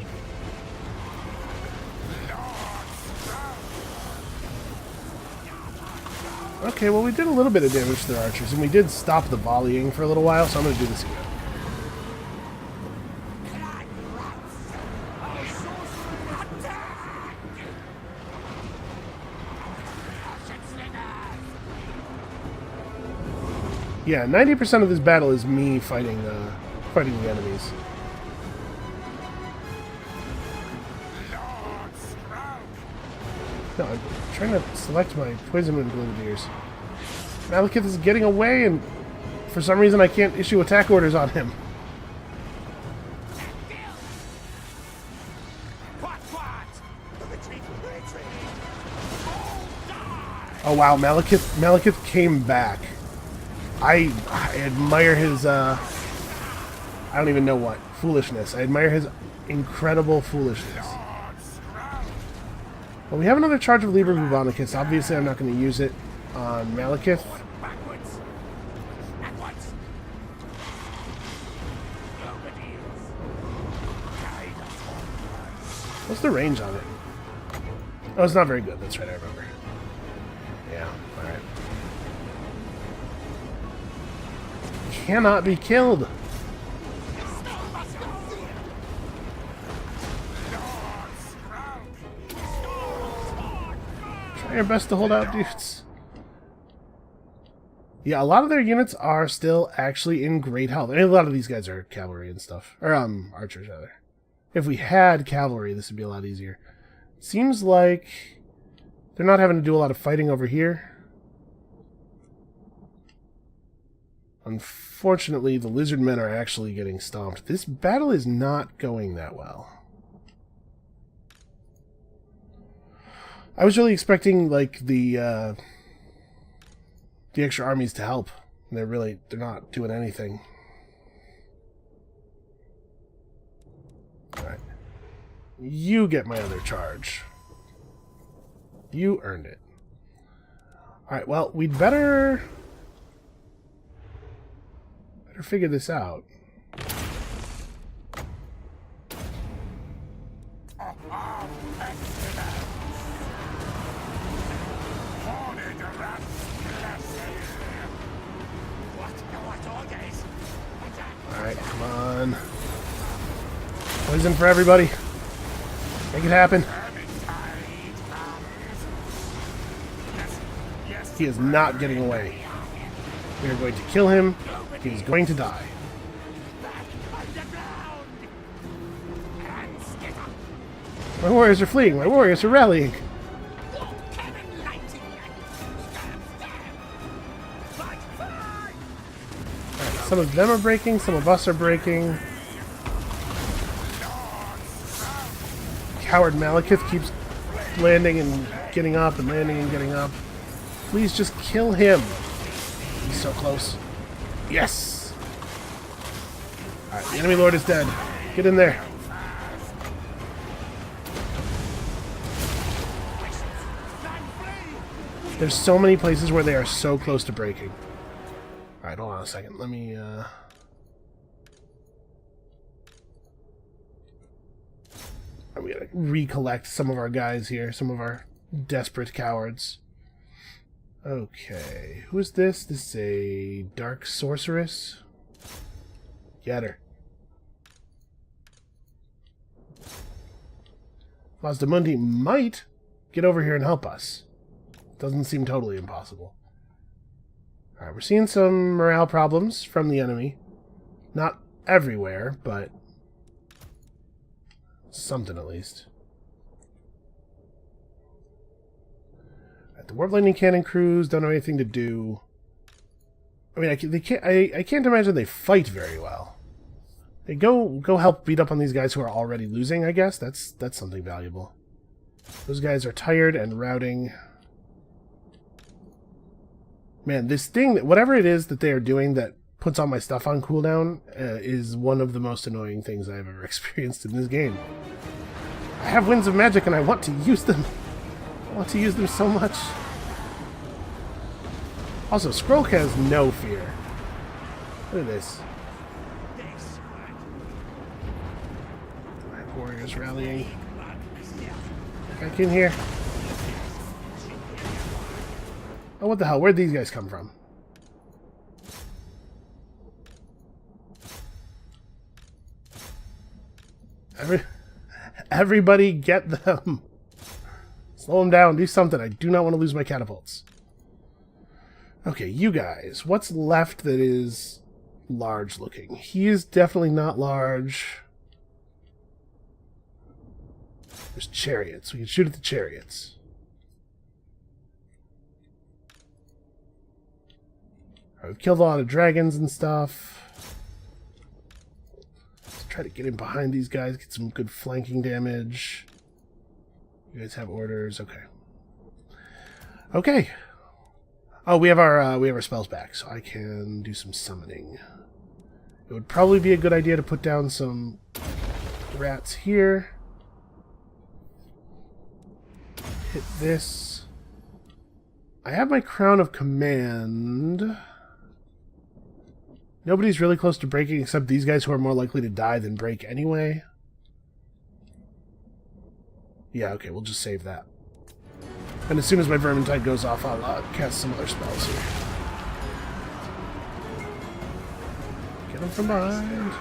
S1: Okay, well, we did a little bit of damage to their archers, and we did stop the volleying for a little while, so I'm going to do this again. Yeah, 90% of this battle is me fighting the enemies. No, I'm trying to select my poison and grenadiers. Malekith is getting away, and for some reason I can't issue attack orders on him. Oh wow, Malekith came back. I admire his, I don't even know what, foolishness. I admire his incredible foolishness. Well, we have another charge of Liber Bubonicus. Obviously, I'm not going to use it on Malekith. What's the range on it? Oh, it's not very good. That's right, I remember. Yeah, alright. Cannot be killed. Try your best to hold out, dudes. Yeah, a lot of their units are still actually in great health. And a lot of these guys are cavalry and stuff. Or, archers, rather. If we had cavalry, this would be a lot easier. Seems like they're not having to do a lot of fighting over here. Unfortunately, the lizard men are actually getting stomped. This battle is not going that well. I was really expecting, like, the extra armies to help. And they're not doing anything. Alright. You get my other charge. You earned it. Alright, well, we'd better figure this out. Alright, come on. Poison for everybody. Make it happen. He is not getting away. We are going to kill him. He is going to die. My warriors are fleeing. My warriors are rallying. Right, some of them are breaking. Some of us are breaking. Coward Malekith keeps landing and getting up and landing and getting up. Please just kill him. He's so close. Yes! Alright, the enemy lord is dead. Get in there. There's so many places where they are so close to breaking. Alright, hold on a second. Let me, I'm gonna recollect some of our guys here. Some of our desperate cowards. Okay, who is this? This is a dark sorceress. Get her. Mazdamundi might get over here and help us. Doesn't seem totally impossible. Alright, we're seeing some morale problems from the enemy. Not everywhere, but something at least. The Warp Lightning Cannon crews don't have anything to do. I mean, I can't imagine they fight very well. They go help beat up on these guys who are already losing, I guess. That's something valuable. Those guys are tired and routing. Man, this thing, whatever it is that they are doing that puts all my stuff on cooldown, is one of the most annoying things I've ever experienced in this game. I have Winds of Magic and I want to use them. I want to use them so much. Also, Skrolk has no fear. Look at this. Alright, warriors rallying. Back in here. Oh, what the hell? Where'd these guys come from? Everybody get them. Slow them down. Do something. I do not want to lose my catapults. Okay, you guys. What's left that is large looking? He is definitely not large. There's chariots. We can shoot at the chariots. I've killed a lot of dragons and stuff. Let's try to get in behind these guys, get some good flanking damage. You guys have orders, okay. Okay. Oh, we have our spells back, so I can do some summoning. It would probably be a good idea to put down some rats here. Hit this. I have my Crown of Command. Nobody's really close to breaking except these guys who are more likely to die than break anyway. Yeah, okay, we'll just save that. And as soon as my Vermintide goes off, I'll cast some other spells here. Get them from behind.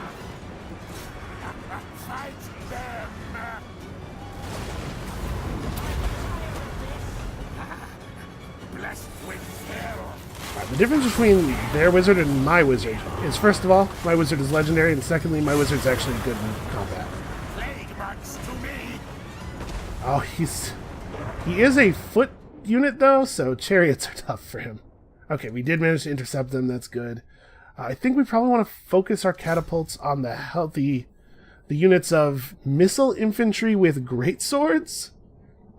S1: The difference between their wizard and my wizard is, first of all, my wizard is legendary, and secondly, my wizard's actually good in combat. Oh, he is a foot unit, though, so chariots are tough for him. Okay, we did manage to intercept them. That's good. I think we probably want to focus our catapults on the units of missile infantry with great swords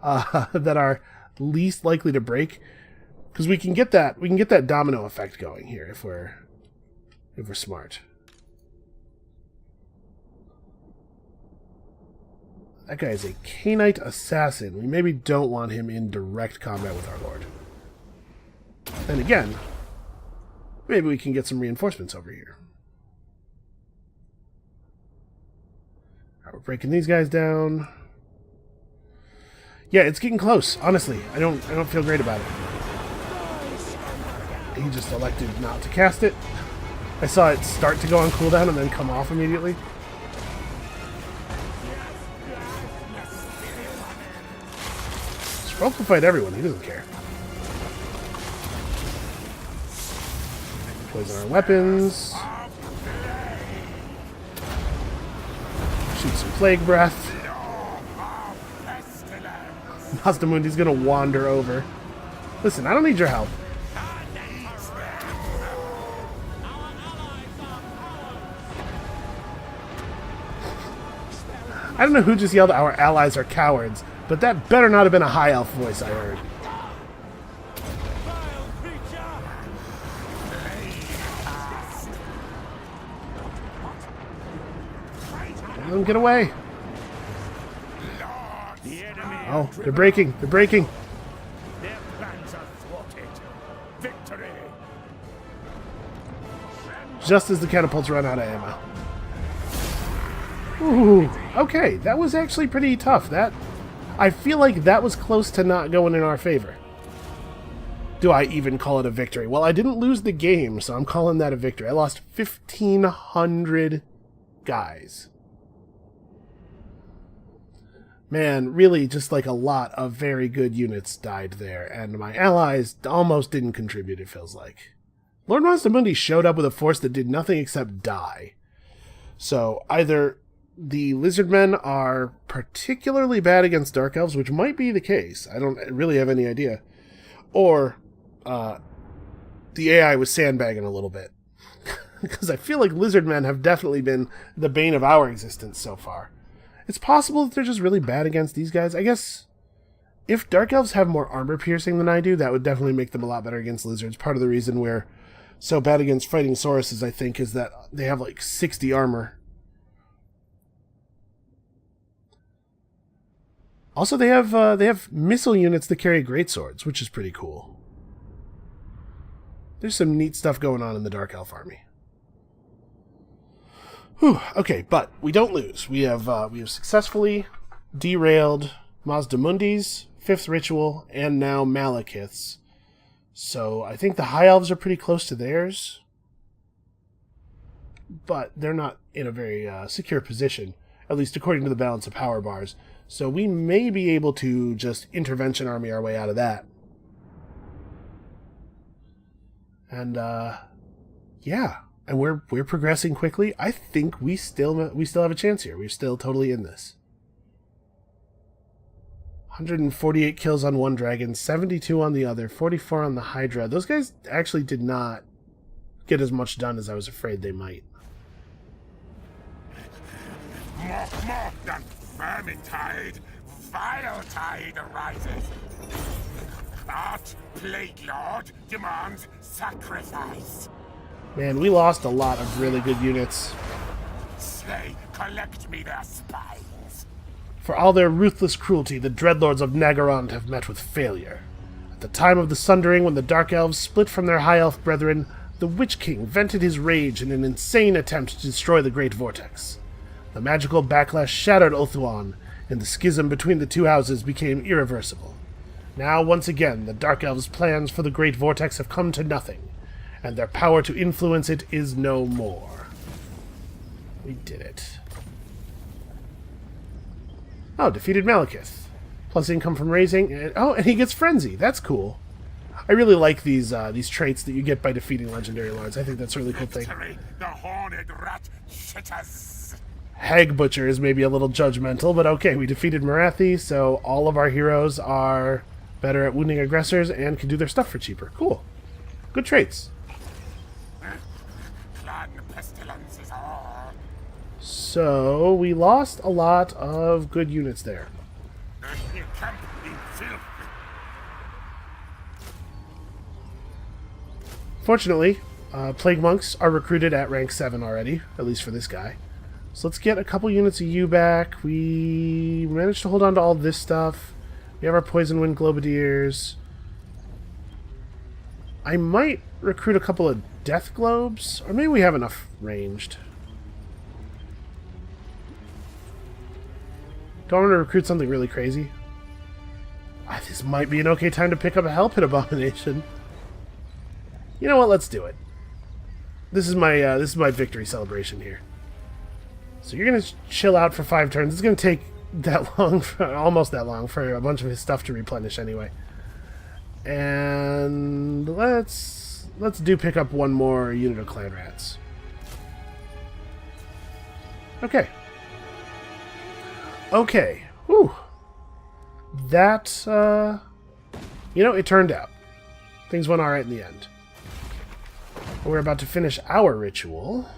S1: that are least likely to break. Because we can get that domino effect going here if we're smart. That guy is a Cainite assassin. We maybe don't want him in direct combat with our lord. Then again, maybe we can get some reinforcements over here. Alright, we're breaking these guys down. Yeah, it's getting close, honestly. I don't feel great about it. He just elected not to cast it. I saw it start to go on cooldown and then come off immediately. Skrolk will fight everyone, he doesn't care. Poison our weapons. Shoot some plague breath. Mazdamundi's gonna wander over. Listen, I don't need your help. I don't know who just yelled, "Our allies are cowards," but that better not have been a high elf voice I heard. Let them get away. Oh, they're breaking. They're breaking.
S2: Their plans are thwarted. Victory.
S1: Just as the catapults run out of ammo. Ooh, okay, that was actually pretty tough. I feel like that was close to not going in our favor. Do I even call it a victory? Well, I didn't lose the game, so I'm calling that a victory. I lost 1,500 guys. Man, really just like a lot of very good units died there, and my allies almost didn't contribute, it feels like. Lord Mazdamundi showed up with a force that did nothing except die. So either the lizardmen are particularly bad against dark elves, which might be the case. I don't really have any idea. Or the AI was sandbagging a little bit. Because I feel like lizardmen have definitely been the bane of our existence so far. It's possible that they're just really bad against these guys. I guess if dark elves have more armor piercing than I do, that would definitely make them a lot better against lizards. Part of the reason we're so bad against fighting sauruses, I think, is that they have like 60 armor. Also, they have missile units that carry greatswords, which is pretty cool. There's some neat stuff going on in the Dark Elf army. Whew, okay, but we don't lose. We have successfully derailed Mazdamundi's 5th ritual and now Malekith's. So I think the High Elves are pretty close to theirs, but they're not in a very secure position, at least according to the balance of power bars. So we may be able to just intervention army our way out of that. And yeah, and we're progressing quickly. I think we still have a chance here. We're still totally in this. 148 kills on one dragon, 72 on the other, 44 on the Hydra. Those guys actually did not get as much done as I was afraid they might.
S3: More than vermintide, vile tide arises. That Plague Lord demands sacrifice.
S1: Man, we lost a lot of really good units.
S3: Slay, collect me their spines.
S1: For all their ruthless cruelty, the Dreadlords of Nagarond have met with failure. At the time of the Sundering, when the Dark Elves split from their High Elf brethren, the Witch King vented his rage in an insane attempt to destroy the Great Vortex. The magical backlash shattered Ulthuan, and the schism between the two houses became irreversible. Now, once again, the Dark Elves' plans for the Great Vortex have come to nothing, and their power to influence it is no more. We did it. Oh, defeated Malekith. Plus income from raising. And he gets Frenzy. That's cool. I really like these traits that you get by defeating legendary lords. I think that's a really cool thing.
S3: The horned rat shitters.
S1: Hag Butcher is maybe a little judgmental, but okay, we defeated Marathi, so all of our heroes are better at wounding aggressors and can do their stuff for cheaper. Cool. Good traits.
S3: Clan pestilence is all.
S1: So, we lost a lot of good units there.
S3: You camp in filth.
S1: Fortunately, Plague Monks are recruited at rank 7 already, at least for this guy. So let's get a couple units of you back. We managed to hold on to all this stuff. We have our Poison Wind Globadiers. I might recruit a couple of Death Globes, or maybe we have enough ranged. Do I want to recruit something really crazy? This might be an okay time to pick up a Hell Pit Abomination. You know what? Let's do it. This is my victory celebration here. So you're gonna chill out for 5 turns. It's gonna take that long, almost that long, for a bunch of his stuff to replenish anyway. And let's do pick up one more unit of Clan Rats. Okay. Okay. Whew. That, it turned out. Things went alright in the end. We're about to finish our ritual.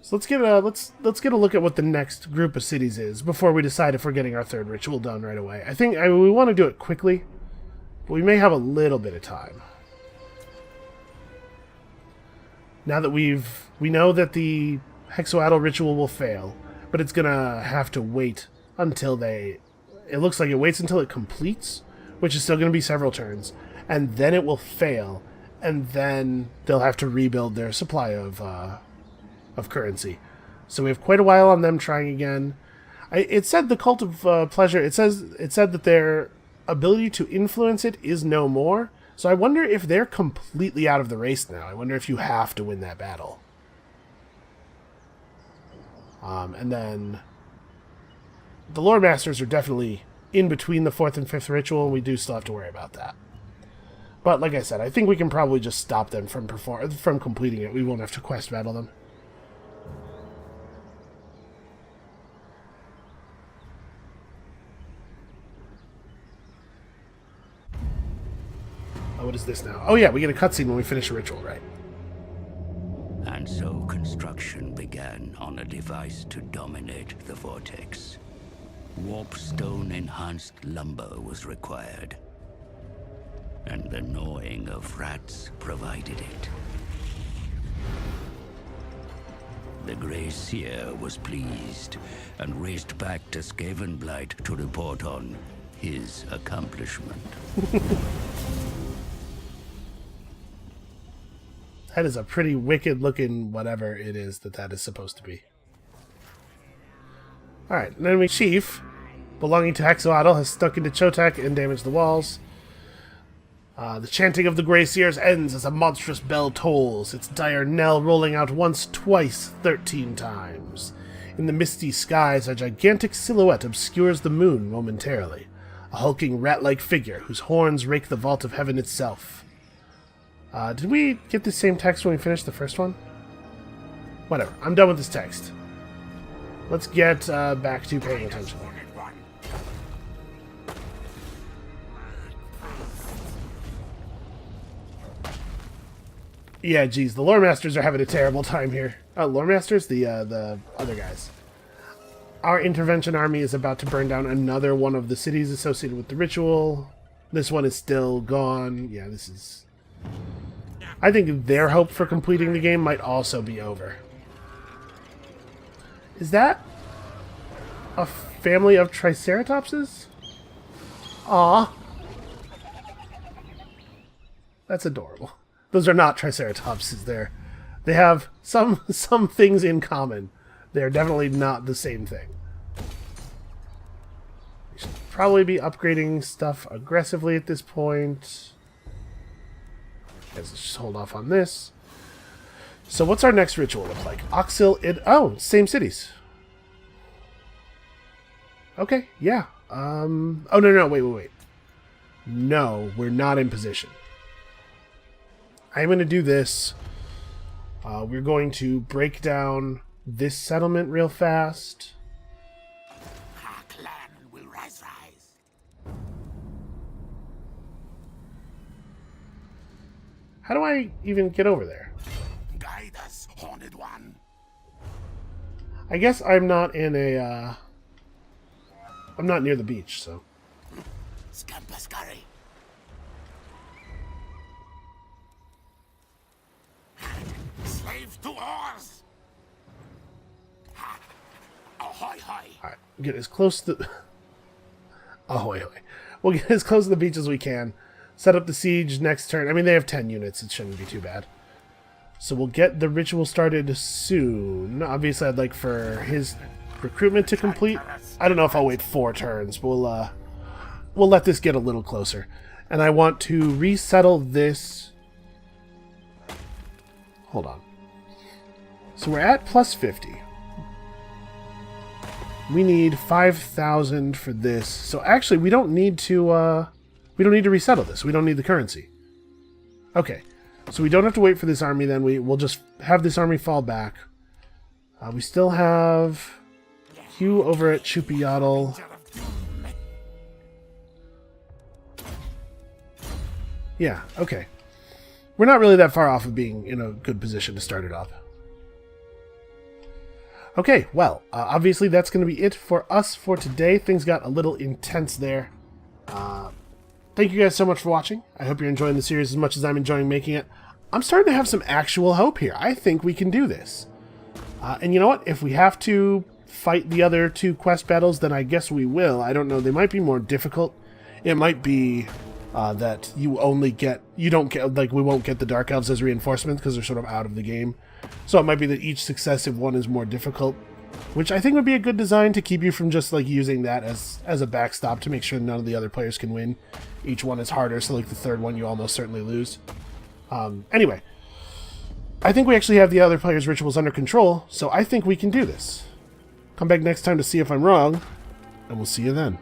S1: So let's get a look at what the next group of cities is before we decide if we're getting our 3rd ritual done right away. I think we want to do it quickly, but we may have a little bit of time. Now that we know that the Hexoatl ritual will fail, but it's gonna have to wait until it looks like it waits until it completes, which is still gonna be several turns, and then it will fail, and then they'll have to rebuild their supply of currency. So we have quite a while on them trying again. It said the Cult of Pleasure, it said that their ability to influence it is no more. So I wonder if they're completely out of the race now. I wonder if you have to win that battle. And then the Lore Masters are definitely in between the 4th and 5th ritual, and we do still have to worry about that. But like I said, I think we can probably just stop them from completing it. We won't have to quest battle them. Oh, what is this now? Oh yeah, we get a cutscene when we finish a ritual, right?
S2: And so construction began on a device to dominate the vortex. Warpstone-enhanced lumber was required, and the gnawing of rats provided it. The Grey Seer was pleased and raced back to Skavenblight to report on his accomplishment.
S1: That is a pretty wicked looking whatever it is that is supposed to be. Alright, and then Chief, belonging to Hexoatl, has stuck into Chotak and damaged the walls. The chanting of the Grey Seers ends as a monstrous bell tolls, its dire knell rolling out once, twice, 13 times. In the misty skies, a gigantic silhouette obscures the moon momentarily, a hulking rat-like figure whose horns rake the vault of heaven itself. Did we get the same text when we finished the first one? Whatever, I'm done with this text. Let's get back to paying attention. Yeah, geez, the Lore Masters are having a terrible time here. Lore Masters? The other guys. Our intervention army is about to burn down another one of the cities associated with the ritual. This one is still gone. Yeah, this is... I think their hope for completing the game might also be over. Is that a family of Triceratopses? Aw. That's adorable. Those are not Triceratopses there. They have some things in common. They're definitely not the same thing. We should probably be upgrading stuff aggressively at this point. Let's just hold off on this. So what's our next ritual look like? Oh, same cities. Okay, yeah. Oh, no, wait. No, we're not in position. I'm going to do this. We're going to break down this settlement real fast.
S3: Our clan will rise.
S1: How do I even get over there?
S3: Guide us, Horned One.
S1: I guess I'm not in a, I'm not near the beach, so.
S3: Scampascurry. Slave to oars. Ahoy, hoy.
S1: Alright, get as close to the... Ahoy, hoy. We'll get as close to the beach as we can. Set up the siege next turn. I mean, they have 10 units. It shouldn't be too bad. So we'll get the ritual started soon. Obviously, I'd like for his recruitment to complete. I don't know if I'll wait 4 turns. We'll let this get a little closer. And I want to resettle this... Hold on. So we're at plus 50. We need 5,000 for this. So actually, we don't need to resettle this. We don't need the currency. Okay. So we don't have to wait for this army then. We'll just have this army fall back. We still have Hugh over at Chupiyatl. Yeah, okay. We're not really that far off of being in a good position to start it up. Okay, well, obviously that's going to be it for us for today. Things got a little intense there. Thank you guys so much for watching. I hope you're enjoying the series as much as I'm enjoying making it. I'm starting to have some actual hope here. I think we can do this. And you know what? If we have to fight the other 2 quest battles, then I guess we will. I don't know. They might be more difficult. It might be that we won't get the Dark Elves as reinforcements because they're sort of out of the game. So it might be that each successive one is more difficult, which I think would be a good design to keep you from just like using that as a backstop to make sure none of the other players can win. Each one is harder, so like the 3rd one you almost certainly lose. Anyway, I think we actually have the other players' rituals under control, so I think we can do this. Come back next time to see if I'm wrong, and we'll see you then.